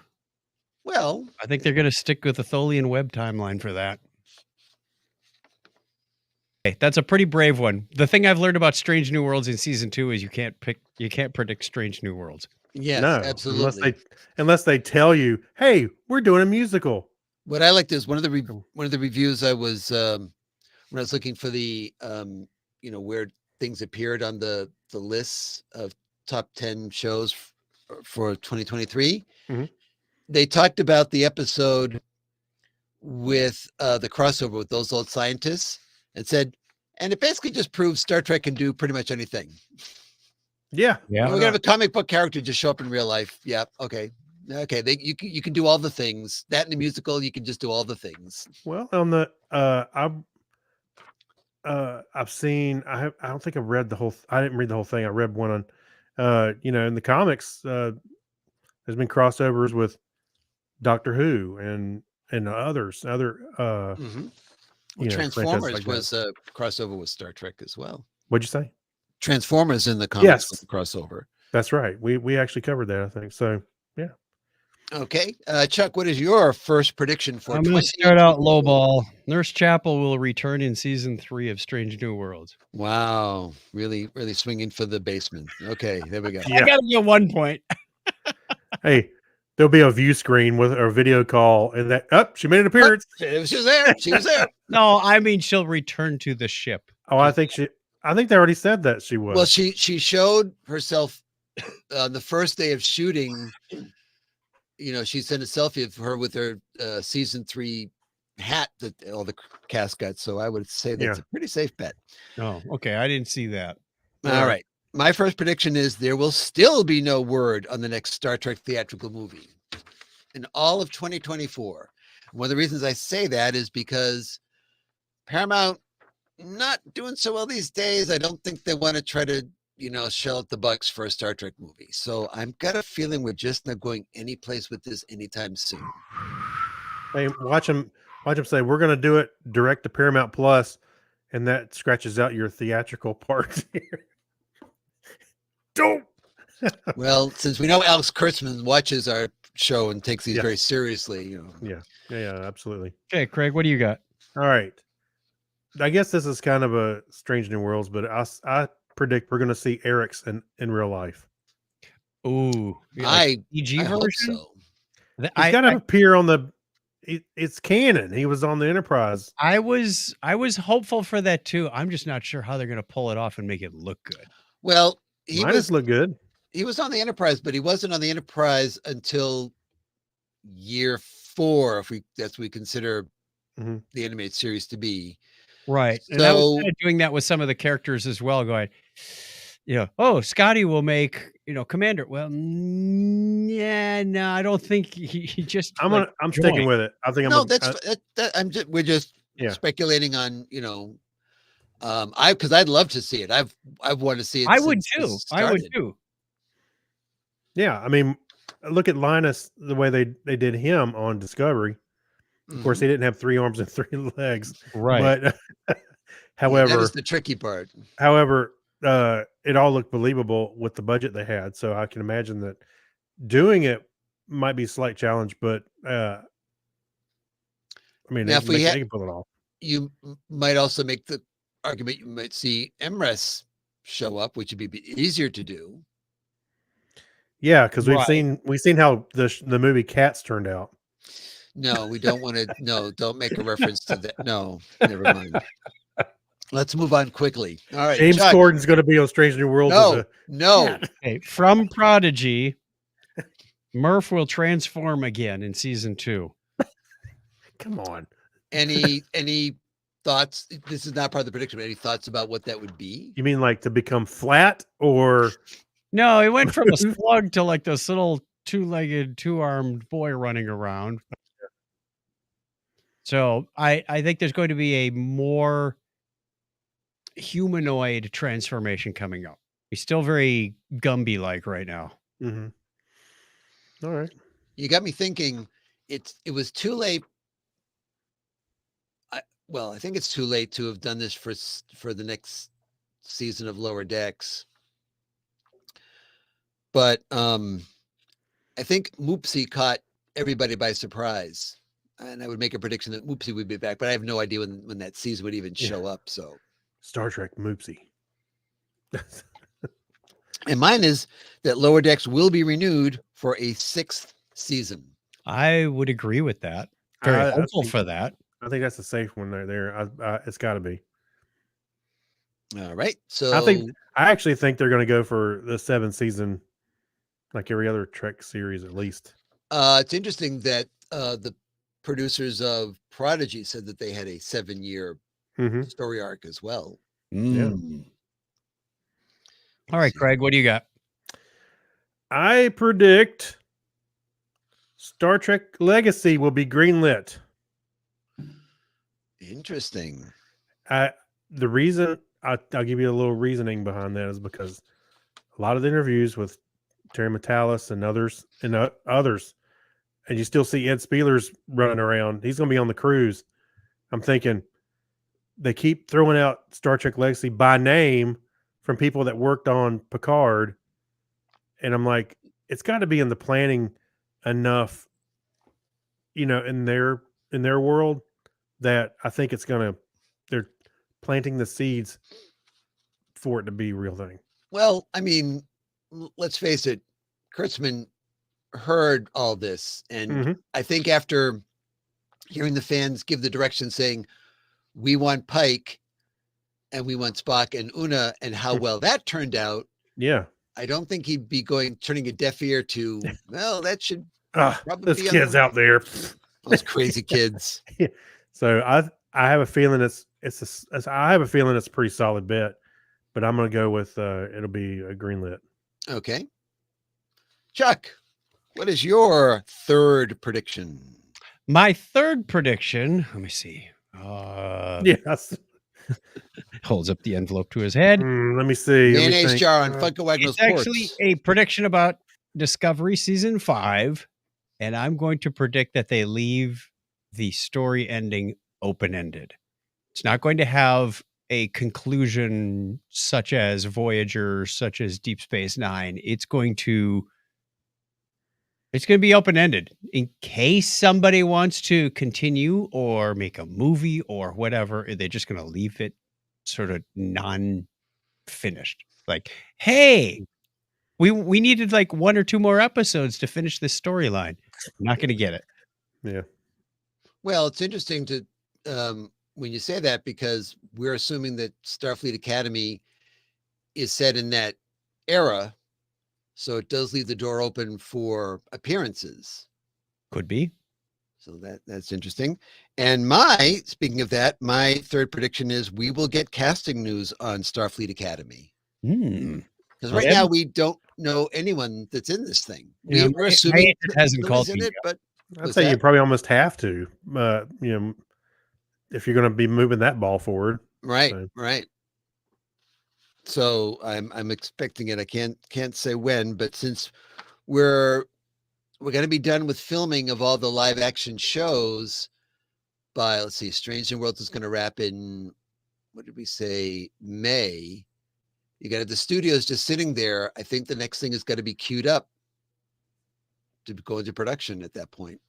well, I think they're going to stick with the Tholian web timeline for that. Okay, that's a pretty brave one. The thing I've learned about Strange New Worlds in season 2 is you can't predict Strange New Worlds. yes, No, absolutely. unless they tell you, "Hey, we're doing a musical." What I liked is one of the reviews I was when I was looking for the where things appeared on the lists of top 10 shows for 2023. Mhm. They talked about the episode with the crossover with those old scientists and said, and it basically just proves Star Trek can do pretty much anything. Yeah, Yeah. We're gonna have a comic book character just show up in real life. Yeah, okay. Okay, you can do all the things. That in the musical, you can just do all the things. Well, on the I've seen. I don't think I've read the whole. I didn't read the whole thing. I read one on, in the comics. There's been crossovers with Doctor Who and others. Other Mhm. Well, franchises Transformers like that. was a crossover with Star Trek as well. What'd you say? Transformers in the comics Yes. was a crossover. That's right. We actually covered that. I think so. Okay, Chuck, what is your first prediction for? I'm going to start out low ball. Nurse Chapel will return in season 3 of Strange New Worlds. Wow, really, really swinging for the basement. Okay, there we go. Yeah. I got to get 1 point. Hey, there'll be a view screen with or a video call, and that she made an appearance. She was there. She was there. No, I mean she'll return to the ship. Oh, I think they already said that she was. Well, she showed herself on the first day of shooting. She sent a selfie of her with her season 3 hat that all the cast got. So I would say that's Yeah. a pretty safe bet. Oh, okay. I didn't see that. All right. My first prediction is there will still be no word on the next Star Trek theatrical movie in all of 2024. One of the reasons I say that is because Paramount not doing so well these days. I don't think they want to try to, shell out the bucks for a Star Trek movie. So I'm got a feeling we're just not going any place with this anytime soon. Hey, watch them say we're going to do it direct to Paramount Plus, and that scratches out your theatrical part. Don't. Well, since we know Alex Kurtzman watches our show and takes these Yeah. very seriously, Yeah, absolutely. Okay, Craig, what do you got? All right. I guess this is kind of a Strange New Worlds, but I predict we're going to see Eric's in real life. Ooh, I EG hope version. so. He's got to appear on the. It's canon. He was on the Enterprise. I was hopeful for that too. I'm just not sure how they're going to pull it off and make it look good. Well, he Mine look good. He was on the Enterprise, but he wasn't on the Enterprise until year 4, if we consider Mhm. the animated series to be. Right. And I was So- kind of doing that with some of the characters as well, going, oh, Scotty will make, Commander. Well, yeah, no, I don't think he just. I'm sticking joined. with it. I think No, I'm. that's we're just Yeah. speculating on Because I'd love to see it. I've wanted to see it. I would since too. this I would started. too. Yeah, I mean, look at Linus, the way they did him on Discovery. Of course, Mhm. he didn't have 3 arms and 3 legs, Right. but Yeah, that however, is the tricky part. it all looked believable with the budget they had. So I can imagine that doing it might be a slight challenge, but I mean, Now, if we they had, can pull it off. you might also make the argument you might see MRES show up, which would be easier to do. Yeah, because Right. we've seen how the movie Cats turned out. No, we don't want to. No, don't make a reference to that. No, never mind. Let's move on quickly. All right, James Chuck. Corden's going to be on Strange New Worlds as No, a no. cat. Okay, from Prodigy, Murph will transform again in season 2. Come on. Any thoughts? This is not part of the prediction, but any thoughts about what that would be? You mean like to become flat or No, he went from a slug to like this little 2-legged, 2-armed boy running around. So I think there's going to be a more humanoid transformation coming up. He's still very Gumby-like right now. Mhm. All right. You got me thinking. It was too late. I think it's too late to have done this for the next season of Lower Decks. But I think Moopsy caught everybody by surprise, and I would make a prediction that Moopsy would be back. But I have no idea when that season would even show up. So, Star Trek Moopsy. and mine is that Lower Decks will be renewed for a 6th season. I would agree with that. Very I hopeful think- for that. I think that's a safe one there. It's got to be. All right. So I actually think they're going to go for the 7th season, like every other Trek series at least. it's interesting that the producers of Prodigy said that they had a 7-year Mm-hmm. story arc as well. Mm. All right, Craig, what do you got? I predict Star Trek Legacy will be greenlit. Interesting. The reason I'll give you a little reasoning behind that is because a lot of the interviews with Terry Matalas and others, and you still see Ed Spieler's running around. He's going to be on the cruise. I'm thinking they keep throwing out Star Trek Legacy by name from people that worked on Picard, and I'm like, it's got to be in the planning enough, in their world that I think they're planting the seeds for it to be a real thing. Well, I mean, let's face it, Kurtzman heard all this. And Mhm. I think after hearing the fans give the direction saying, we want Pike and we want Spock and Una, and how well that turned out, Yeah. I don't think he'd be turning a deaf ear to, well, that should probably Those be on kids the- out there. those crazy kids. So I have a feeling I have a feeling it's a pretty solid bet, but I'm going to go with it'll be a greenlit. Okay. Chuck, what is your third prediction? My third prediction, let me see. Yes. Holds up the envelope to his head. Let me see. Let me Mayonnaise think. jar on Funko Wagner's It's actually ports. a prediction about Discovery season 5, and I'm going to predict that they leave the story ending open-ended. It's not going to have a conclusion such as Voyager, such as Deep Space Nine. It's going to be open-ended in case somebody wants to continue or make a movie or whatever. They're just going to leave it sort of non-finished. Like, hey, we needed like 1 or 2 more episodes to finish this storyline. Not going to get it. Yeah. Well, it's interesting to when you say that, because we're assuming that Starfleet Academy is set in that era. So it does leave the door open for appearances. Could be. So that's interesting. And speaking of that, my third prediction is we will get casting news on Starfleet Academy. Because right now we don't know anyone that's in this thing. Yeah, We're assuming it hasn't called in me it, but I'd what's say you that? probably almost have to, if you're going to be moving that ball forward. Right, So, right. So I'm expecting it. I can't say when, but since we're going to be done with filming of all the live action shows by, let's see, Strange New Worlds is going to wrap in, what did we say, May. You got the studios just sitting there. I think the next thing is going to be queued up to go into production at that point.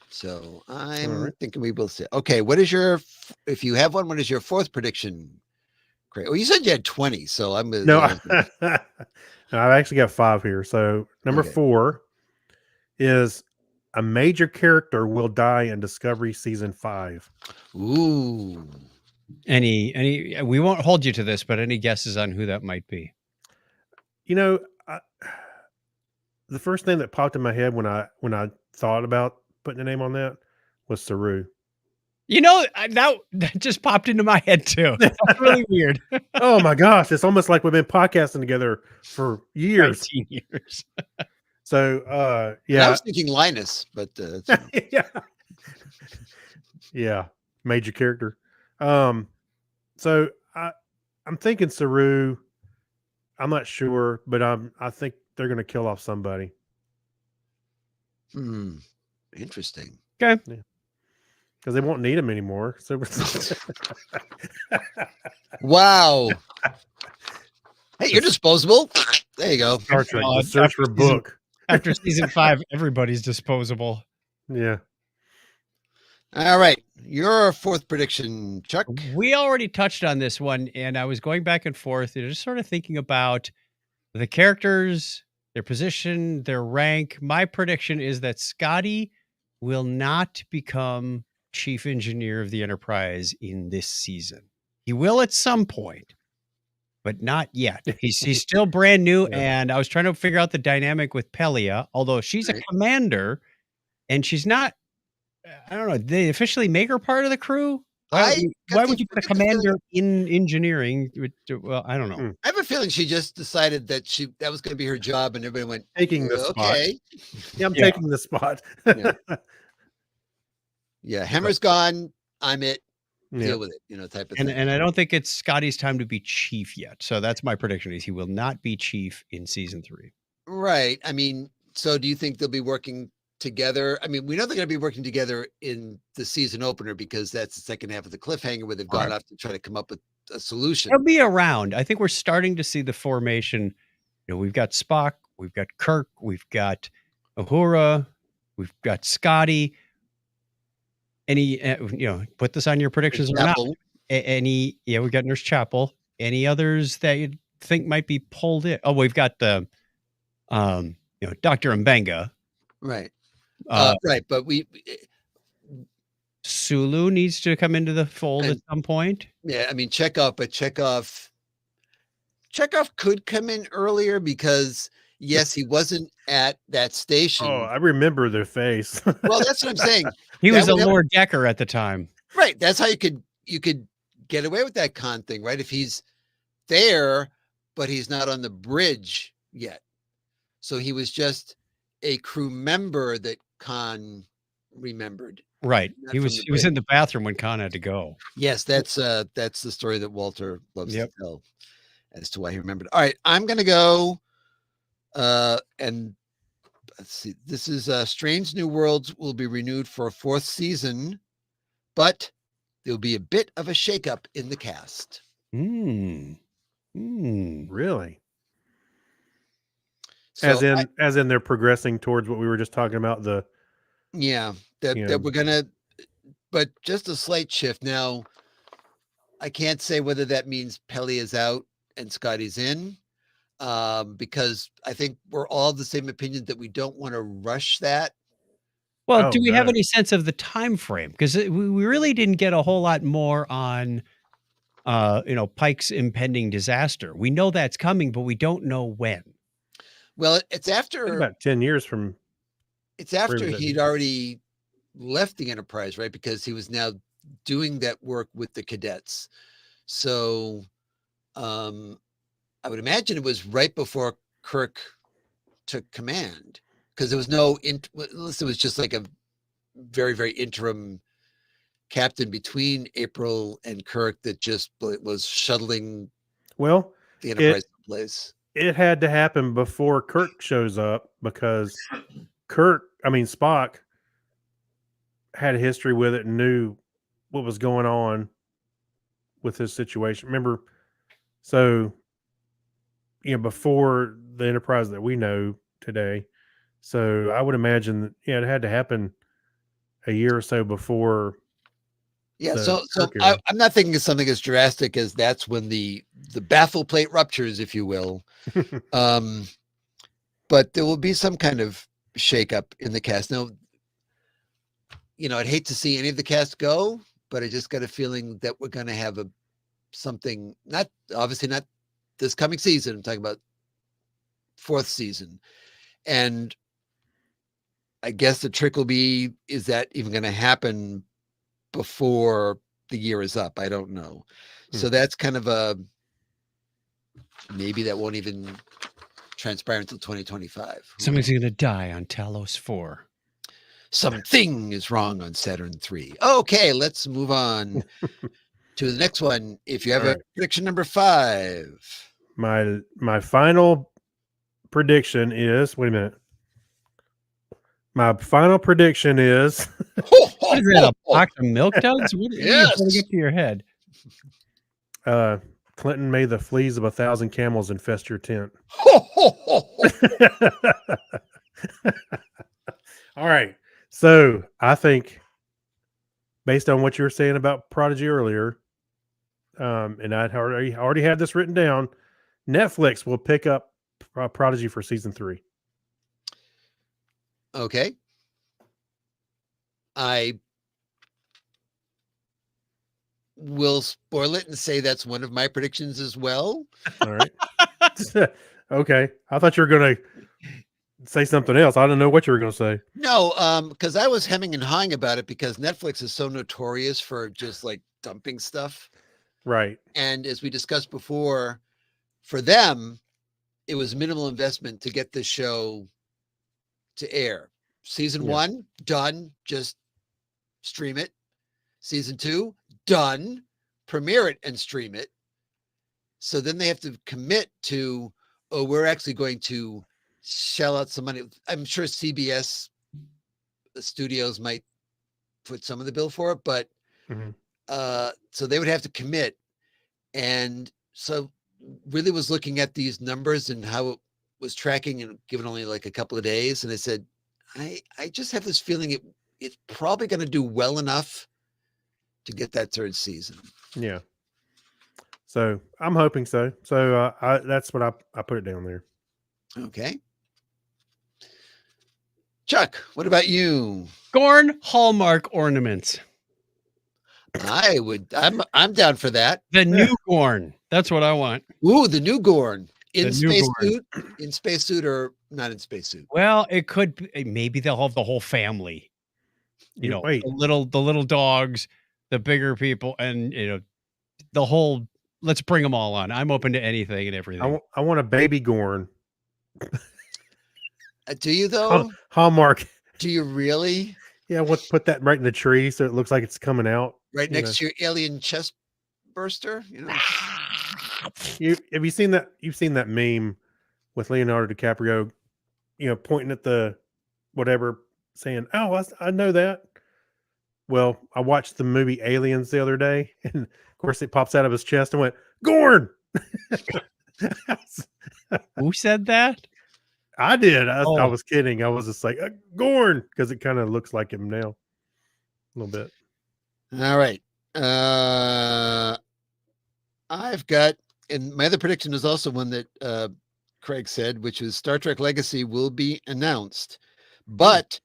So I'm right. thinking we will see. Okay, what is your, if you have one, what is your fourth prediction? Great. Well, you said you had 20, so I'm going No, to. I've actually got 5 here. So number Okay. 4 is a major character will die in Discovery season 5. Ooh. Any we won't hold you to this, but any guesses on who that might be? You know, the first thing that popped in my head when I thought about putting a name on that was Saru. You know, that just popped into my head too. That's really weird. Oh my gosh, it's almost like we've been podcasting together for years. 19 years. So, And I yeah, was thinking Linus, but yeah, yeah, major character. So I'm thinking Saru. I'm not sure, but I think they're going to kill off somebody. Interesting. Okay. Because they won't need him anymore. So, Wow. Hey, you're disposable. There you go. Star Trek, God, the search for after season- book. After season 5, everybody's disposable. Yeah. All right. Your fourth prediction, Chuck. We already touched on this one, and I was going back and forth, and just sort of thinking about the characters, their position, their rank. My prediction is that Scotty will not become chief engineer of the Enterprise in this season. He will at some point, but not yet. He's still brand new, Yeah. and I was trying to figure out the dynamic with Pelia, although she's a Right. commander, and she's not. I don't know. Did they officially make her part of the crew? Why would you put a commander in engineering? Well, I don't know. I have a feeling she just decided that that was going to be her job, and everybody went, Taking the spot. okay. Yeah, I'm Yeah. taking the spot. Yeah. Yeah, Hammer's gone. I'm it. Yeah. Deal with it, type of And thing. I don't think it's Scotty's time to be chief yet. So that's my prediction: is he will not be chief in season 3. Right. I mean, so do you think they'll be working together? I mean, we know they're going to be working together in the season opener because that's the second half of the cliffhanger where they've gone Right. off to try to come up with a solution. He'll be around. I think we're starting to see the formation. We've got Spock, we've got Kirk, we've got Uhura, we've got Scotty. Any, put this on your predictions or not. Chapel. We got Nurse Chapel. Any others that you think might be pulled in? Oh, we've got the, Dr. Mbenga. Right. Uh, Right. But Sulu needs to come into the fold at some point. yeah, I mean, Chekhov could come in earlier because yes, he wasn't at that station. Oh, I remember their face. Well, that's what I'm saying. He That was a would have- Lord Decker at the time. Right. That's how you could get away with that Khan thing, right? If he's there, but he's not on the bridge yet. So he was just a crew member that Khan remembered. Right. Not He from was the he was in the bathroom when Khan had to go. Yes, that's the story that Walter loves Yep. to tell as to why he remembered. All right, I'm gonna go and let's see. This is Strange New Worlds will be renewed for a 4th season, but there'll be a bit of a shakeup in the cast. Really? So as in they're progressing towards what we were just talking about, the yeah, that we're gonna, but just a slight shift. Now, I can't say whether that means Pelly is out and Scotty's in, because I think we're all the same opinion that we don't want to rush that. Well, Oh, do we have no. any sense of the time frame? Because we really didn't get a whole lot more on, Pike's impending disaster. We know that's coming, but we don't know when. Well, it's I think after about 10 years from it's after was it? he'd already left the Enterprise, right? Because he was now doing that work with the cadets. So I would imagine it was right before Kirk took command, because there was no unless it was just like a very, very interim captain between April and Kirk that just was shuttling Well, the Enterprise someplace. it had to happen before Kirk shows up because Spock had a history with it and knew what was going on with his situation. Remember, so before the Enterprise that we know today. So I would imagine that it had to happen a year or so before. Yeah, the so Kirk era. I'm not thinking of something as drastic as that's when the baffle plate ruptures, if you will. But there will be some kind of shakeup in the cast. Now, I'd hate to see any of the cast go, but I just got a feeling that we're going to have something, not this coming season. I'm talking about fourth season. And I guess the trick will be, is that even going to happen before the year is up? I don't know. So that's kind of maybe that won't even transpire until 2025. Somebody's going to die on Talos 4. Something is wrong on Saturn 3. Okay, let's move on to the next one. If you have a prediction number 5. My final prediction is, wait a minute. My final prediction is What is that, a box of milk duds? What Yes. What get to your head? Clinton, may the fleas of 1,000 camels infest your tent. All right. So I think, based on what you were saying about Prodigy earlier, and I'd already had this written down, Netflix will pick up Prodigy for season 3. Okay. I will spoil it and say that's one of my predictions as well. All right. Okay. I thought you were going to say something else. I don't know what you were going to say. No, because I was hemming and hawing about it because Netflix is so notorious for just like dumping stuff. Right. And as we discussed before, for them, it was minimal investment to get the show to air. Season 1, done. Just stream it. Season 2, done. Premiere it and stream it. So then they have to commit to, we're actually going to shell out some money. I'm sure CBS studios might put some of the bill for it, but so they would have to commit. And so really was looking at these numbers and how it was tracking, and given only like a couple of days. And I said, I just have this feeling it's probably going to do well enough to get that third season. Yeah. So I'm hoping so. So that's what I put it down there. Okay. Chuck, what about you? Gorn Hallmark ornaments. I'm down for that. The new Gorn. That's what I want. Ooh, the new Gorn in spacesuit, or not in spacesuit. Well, it could be, maybe they'll have the whole family. Wait. The little dogs, the bigger people, and the whole. Let's bring them all on. I'm open to anything and everything. I want a baby Gorn. Do you though? Hallmark. Do you really? Yeah, put that right in the tree so it looks like it's coming out. Right next to your alien chest burster? Have you seen that? You've seen that meme with Leonardo DiCaprio, pointing at the whatever, saying, "Oh, I know that." Well, I watched the movie Aliens the other day, and of course it pops out of his chest and went, "Gorn." Who said that? I did. I was kidding. I was just like, Gorn, because it kind of looks like him now. A little bit. All right. I've got, and my other prediction is also one that Kreg said, which is Star Trek Legacy will be announced, but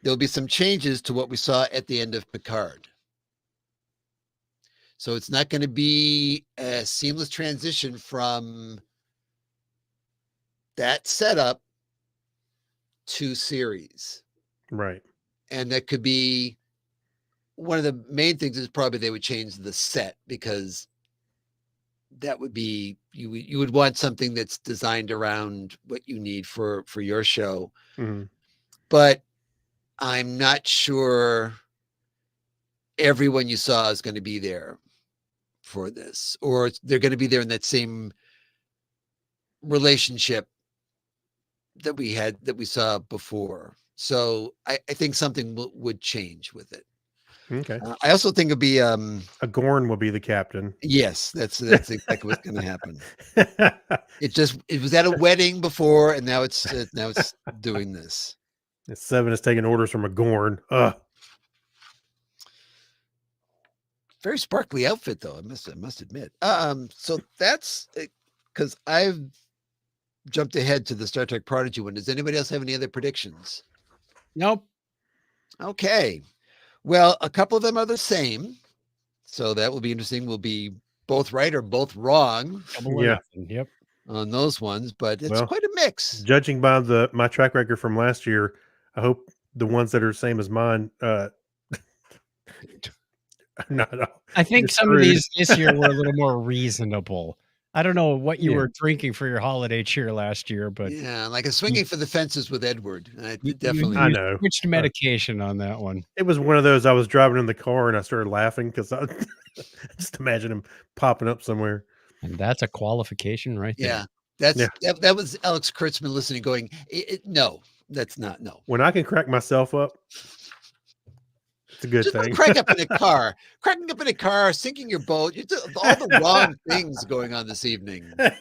there'll be some changes to what we saw at the end of Picard. So it's not going to be a seamless transition from that setup to series. Right. And that could be one of the main things is probably they would change the set, because that would be, you would want something that's designed around what you need for your show. Mm-hmm. But I'm not sure everyone you saw is going to be there for this, or they're going to be there in that same relationship that we saw before. So I think something would change with it. Okay. I also think it'd be A Gorn will be the captain. yes, that's exactly what's going to happen. It was at a wedding before, and now it's doing this. Seven is taking orders from a Gorn. Ugh. Very sparkly outfit, though. I must admit. So that's because I've jumped ahead to the Star Trek Prodigy one. Does anybody else have any other predictions? Nope. Okay. Well, a couple of them are the same, so that will be interesting. We'll be both right or both wrong Yeah. Yep. on those ones, but it's Well, quite a mix. Judging by my track record from last year, I hope the ones that are same as mine. Not. I think You're some of screwed. these this year were a little more reasonable. I don't know what you Yeah. were drinking for your holiday cheer last year, but Yeah, like a swinging for the fences with Edward. you Definitely. I know. switched medication on that one. It was one of those. I was driving in the car and I started laughing because I just imagine him popping up somewhere. And that's a qualification right there. Yeah, that was Alex Kurtzman listening, going, no, that's not no. When I can crack myself up, it's a good Just thing. crack up in a car, cracking up in a car, sinking your boat. You do all the wrong things going on this evening. That's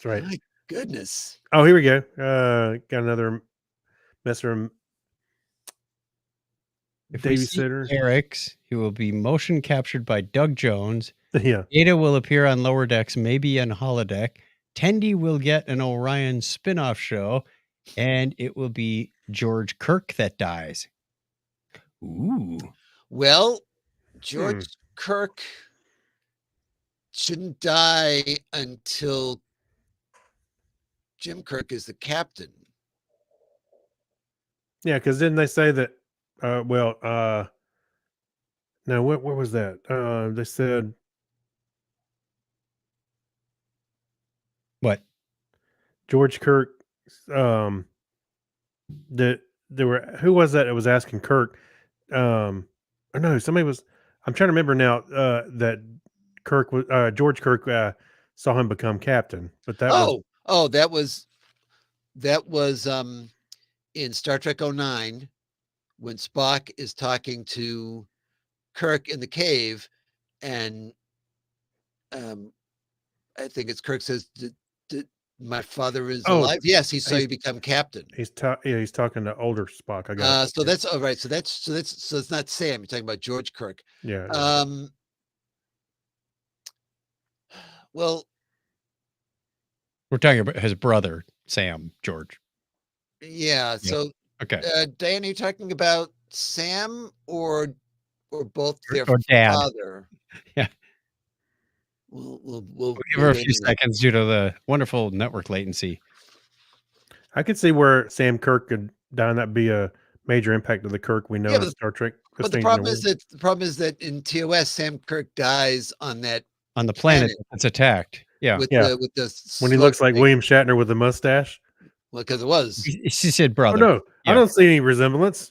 right. My goodness. Oh, here we go. Got another mess from If we see babysitter. Eric's, he will be motion captured by Doug Jones. Yeah. Data will appear on lower decks, maybe on holodeck. Tendy will get an Orion spin-off show, and it will be George Kirk that dies. Ooh. Well, George Kirk shouldn't die until Jim Kirk is the captain. Yeah, because didn't they say that? No, what was that? They said What? George Kirk. That there were who was that? It was asking Kirk. Or no, somebody was. I'm trying to remember now. That Kirk was George Kirk saw him become captain, but that was that was in Star Trek 09 when Spock is talking to Kirk in the cave, and I think it's Kirk says, my father is alive. Yes, he saw you become captain. he's talking to older Spock. I got so that's all right. So it's not Sam. You're talking about George Kirk. yeah. Well, We're talking about his brother, Sam George. yeah. So Okay. Diane, are you talking about Sam or both their Or Dad. father? Yeah. We'll give her a few seconds due to the wonderful network latency. I could see where Sam Kirk could die, and that'd be a major impact of the Kirk we know in Star Trek. But the problem is that in TOS, Sam Kirk dies on the planet that's attacked. Yeah. With the when he looks like William Shatner with a mustache. Well, because it was. She said brother. Oh no, yeah. I don't see any resemblance.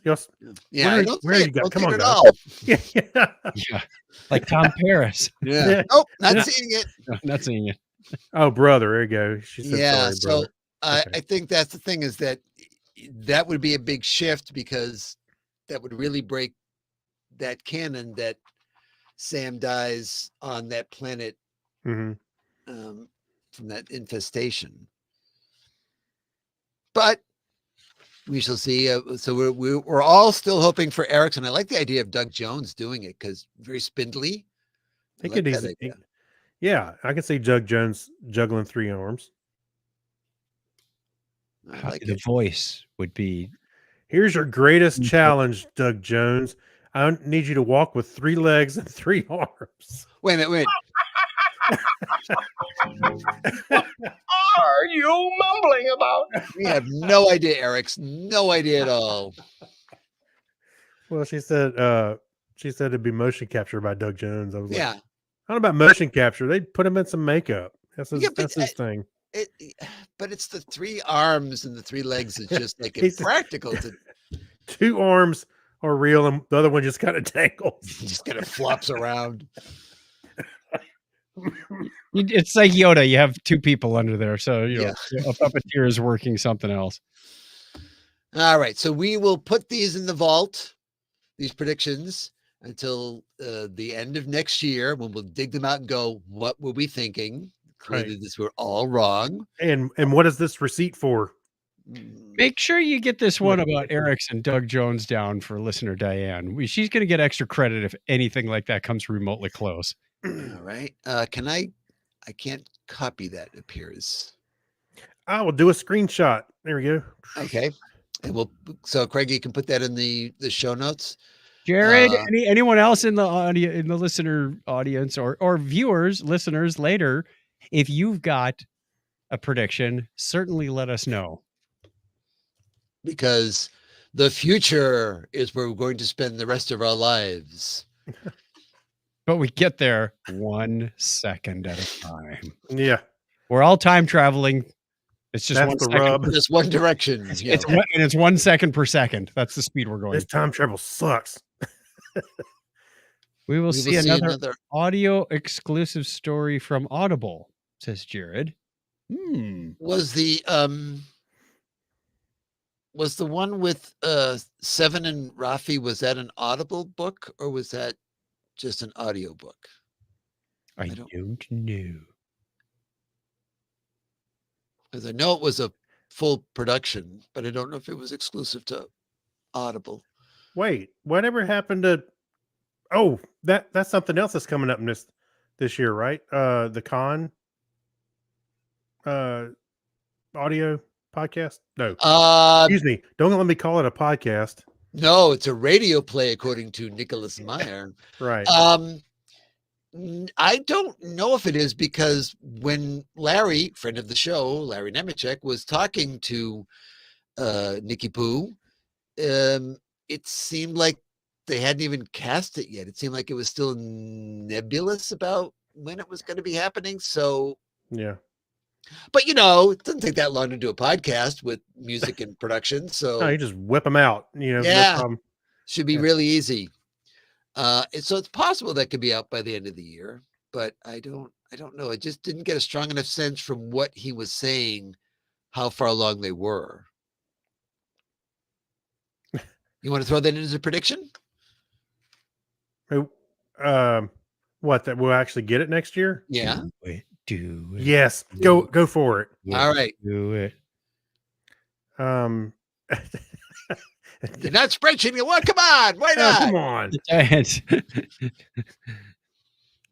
Yeah, where you got? Come on, guys. Yeah. Like Tom Paris. Yeah. Nope, not seeing it. No, not seeing it. Oh, brother, there you go. She said sorry, brother. So I think that's the thing, is that would be a big shift, because that would really break that canon that Sam dies on that planet from that infestation. But we shall see. So we're all still hoping for Erickson. I like the idea of Doug Jones doing it, because very spindly. I could easily. Yeah, I could see Doug Jones juggling 3 arms. The voice would be. Here's your greatest challenge, Doug Jones. I need you to walk with 3 legs and 3 arms. Wait a minute. What are you mumbling about? We have no idea, Eric's. No idea at all. Well, she said it'd be motion capture by Doug Jones. I was like, I don't know about motion capture. They'd put him in some makeup. That's his thing. But it's the 3 arms and the 3 legs. It's just like impractical to 2 arms or reel, and the other one just kind of tangles. Just kind of flops around. It's like Yoda. You have two people under there, so Yeah. a puppeteer is working something else. All right. So we will put these in the vault, these predictions, until the end of next year, when we'll dig them out and go, what were we thinking? Clearly, Right. this were all wrong. And what is this receipt for? Make sure you get this one about Eric's and Doug Jones down for listener Diane. She's going to get extra credit if anything like that comes remotely close. All right. Can I can't copy that, it appears. I will do a screenshot. There we go. Okay. And so Craig, you can put that in the show notes. Jared, anyone else in the listener audience or viewers, listeners later, if you've got a prediction, certainly let us know. Because the future is where we're going to spend the rest of our lives. But we get there 1 second at a time. Yeah. We're all time traveling. It's just That's 1 the second. rub. Just one direction. Yeah. It's 1 second per second. That's the speed we're going. This time travel sucks. We will see another another. audio exclusive story from Audible, says Jared. Was the one with Seven and Rafi, was that an Audible book or was that just an audio book? I don't know. Because I know it was a full production, but I don't know if it was exclusive to Audible. Wait, whatever happened to? Oh, that's something else that's coming up in this year, right? The con audio podcast. No, excuse me. Don't let me call it a podcast. No, it's a radio play, according to Nicholas Meyer. Right. I don't know if it is, because when Larry, friend of the show, Larry Nemechek, was talking to Nikki Poo, it seemed like they hadn't even cast it yet. It seemed like it was still nebulous about when it was going to be happening. So, yeah. But it doesn't take that long to do a podcast with music and production. So No, you just whip them out. Yeah. No problem. Should be really easy. So it's possible that could be out by the end of the year, but I don't know. I just didn't get a strong enough sense from what he was saying, how far along they were. You want to throw that in as a prediction? What, that we'll actually get it next year? Yeah. Do it. Yes. Go for it. All right. Do it. You're not spreadsheeting. What? Come on. Why Oh, not? come on. Giants.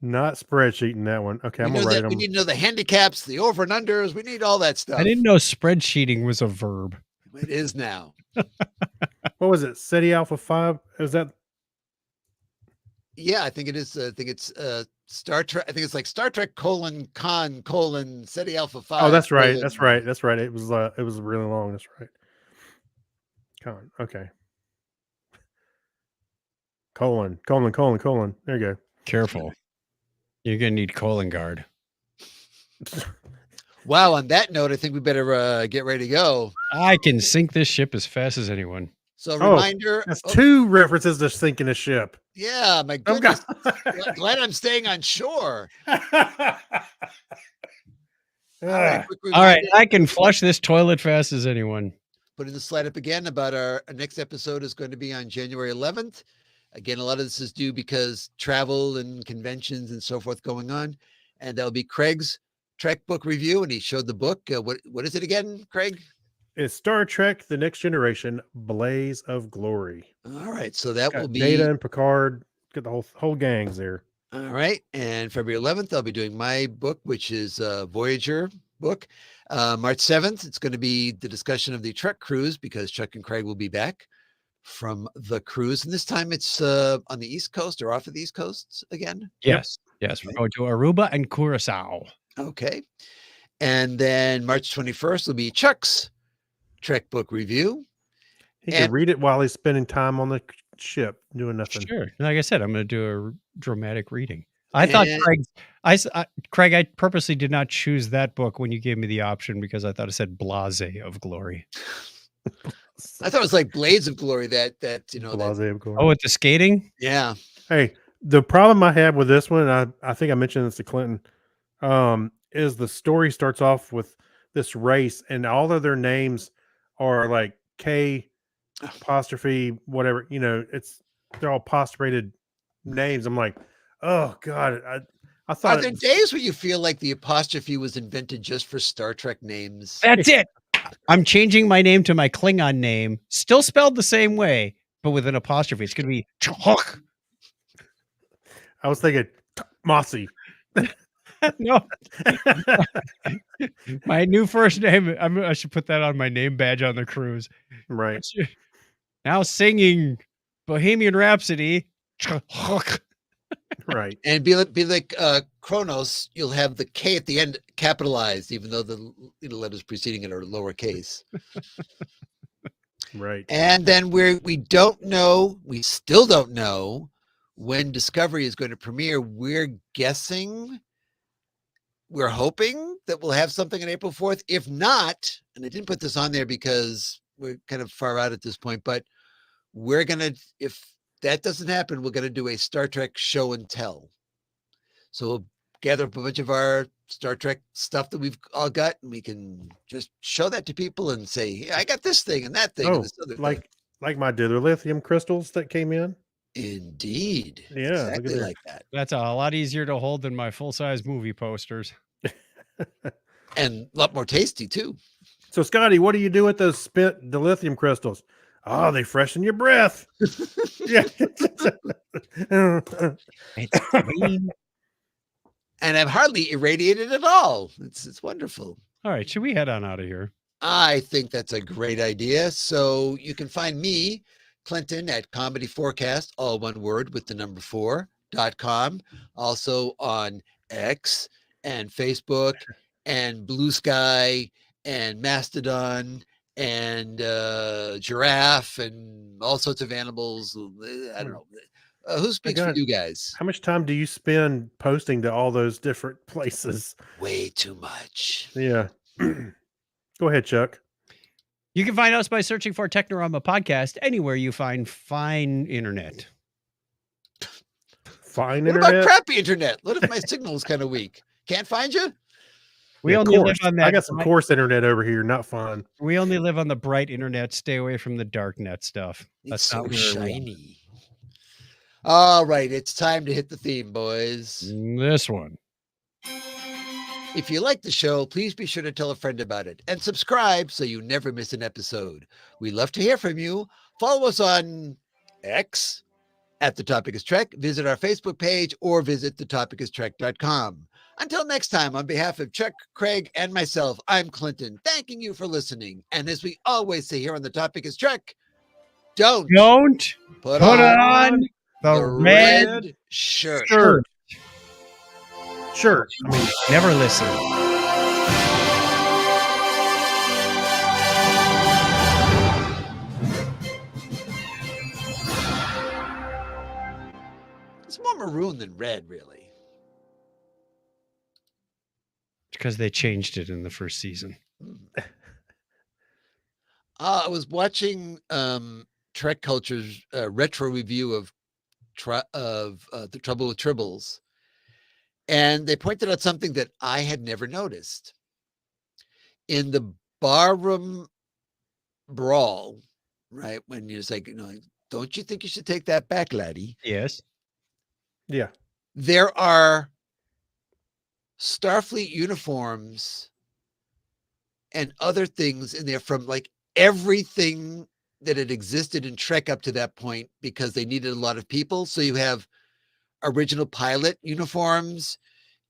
Not spreadsheeting that one. Okay, I'm gonna write We them. need to know the handicaps, the over and unders. We need all that stuff. I didn't know spreadsheeting was a verb. It is now. What was it? SETI Alpha 5? Is that? Yeah, I think it is. I think it's Star Trek. I think it's like Star Trek : Con : SETI Alpha 5. Oh, that's right. That's right. That's right. It was really long. That's right. Con. Okay. Colon. There you go. Careful. You're going to need colon guard. Wow. On that note, I think we better get ready to go. I can sink this ship as fast as anyone. So reminder. That's 2 references to sinking a ship. Yeah, my Oh, goodness. God. Glad I'm staying on shore. Ah, Quick All right. reminder, I can flush this toilet fast as anyone. putting the slide up again about our next episode is going to be on January 11th. Again, a lot of this is due because travel and conventions and so forth going on. And that'll be Craig's Trek book review. And he showed the book. What is it again, Craig? It's Star Trek: The Next Generation, Blaze of Glory. All right. So that will Got be Data and Picard. Got the whole gangs there. all right. And February 11th, I'll be doing my book, which is Voyager book. March 7th, it's going to be the discussion of the Trek cruise, because Chuck and Craig will be back from the cruise. And this time it's on the East Coast, or off of the East Coast again. Yes. Yes. We're going to Aruba and Curacao. Okay. And then March 21st will be Chuck's Trek book review. He And- can read it while he's spending time on the ship doing nothing. Sure. Like I said, I'm going to do a dramatic reading. I thought And- Craig, I purposely did not choose that book when you gave me the option because I thought it said Blase of Glory. I thought it was like Blades of Glory. That Blase of Glory. Oh, with the skating? yeah. Hey, the problem I have with this one, and I think I mentioned this to Clinton, is the story starts off with this race, and all of their names are like K apostrophe whatever. They're all apostrophated names. I'm like, oh god, I Are thought there days where you feel like the apostrophe was invented just for Star Trek names? That's it. I'm changing my name to my Klingon name, still spelled the same way, but with an apostrophe. It's going to be Chok. I was thinking Mossy. No, my new first name. I should put that on my name badge on the cruise. Right. Now singing Bohemian Rhapsody. Chok. Right. And be like Kronos, you'll have the K at the end capitalized, even though the letters preceding it are lowercase. Right. And then we still don't know when Discovery is going to premiere. We're hoping that we'll have something on April 4th. If not, and I didn't put this on there because we're kind of far out at this point, but if that doesn't happen, we're going to do a Star Trek show and tell. So we'll gather up a bunch of our Star Trek stuff that we've all got, and we can just show that to people and say, hey, I got this thing and that thing and this other thing. Like my dilithium crystals that came in. Indeed. Yeah, Exactly like that. That's a lot easier to hold than my full-size movie posters. And a lot more tasty too. So Scotty, what do you do with those spent dilithium crystals? Oh, they freshen your breath. Yeah. It's green. And I've hardly irradiated at all. It's wonderful. All right, should we head on out of here? I think that's a great idea. So you can find me, Clinton, at Comedy Forecast, all one word with the number 4.com. Also on X and Facebook and Blue Sky and Mastodon and Giraffe and all sorts of animals. I don't know. Who speaks for you guys? How much time do you spend posting to all those different places? Way too much. Yeah. Go ahead, Chuck. You can find us by searching for Technorama Podcast anywhere you find fine internet. Fine What internet? about crappy internet? What if my signal is kind of weak? Can't find you? We Yeah, only live coarse. on that. I got some coarse internet over here, not fun. We only live on the bright internet. Stay away from the dark net stuff. It's not so where we are. shiny. All right, it's time to hit the theme, boys. This one. If you like the show, please be sure to tell a friend about it and subscribe so you never miss an episode. We love to hear from you. Follow us on X at The Topic is Trek. Visit our Facebook page or visit thetopicistrek.com. Until next time, on behalf of Chuck, Craig, and myself, I'm Clinton, thanking you for listening. And as we always say here on The Topic is Trek, don't Put on the red shirt. shirt. Sure. I mean, Never listen. It's more maroon than red, really. Because they changed it in the first season. I was watching Trek Culture's retro review of The Trouble with Tribbles, and they pointed out something that I had never noticed. In the barroom brawl, right, when you're like, don't you think you should take that back, laddie? Yes. yeah. There are Starfleet uniforms and other things in there from like everything that had existed in Trek up to that point, because they needed a lot of people. So you have original pilot uniforms.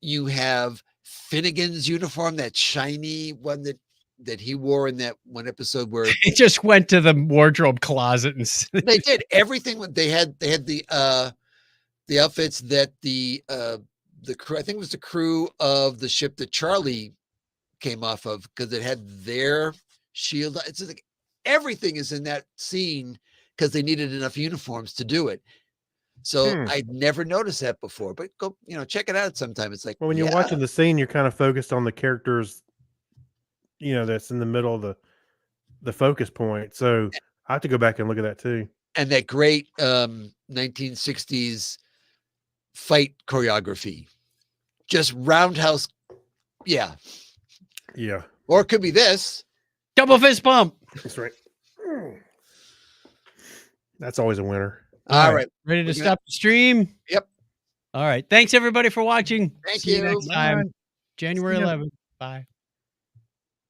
You have Finnegan's uniform, that shiny one that he wore in that one episode where He just went to the wardrobe closet and they did everything. They had the outfits that the crew, I think it was the crew of the ship that Charlie came off of, because it had their shield. It's just like everything is in that scene because they needed enough uniforms to do it. So I'd never noticed that before, but go, check it out sometime. It's like, Well, when you're watching the scene, you're kind of focused on the characters, that's in the middle of the focus point. So I have to go back and look at that too. And that great 1960s fight choreography. Just roundhouse. Yeah. Yeah, Or it could be this. Double fist bump. that's right. That's always a winner. All right. Ready to We're gonna- stop the stream? Yep. All right. Thanks everybody for watching. Thank See you you. next time. Bye. January See ya. 11th. Bye.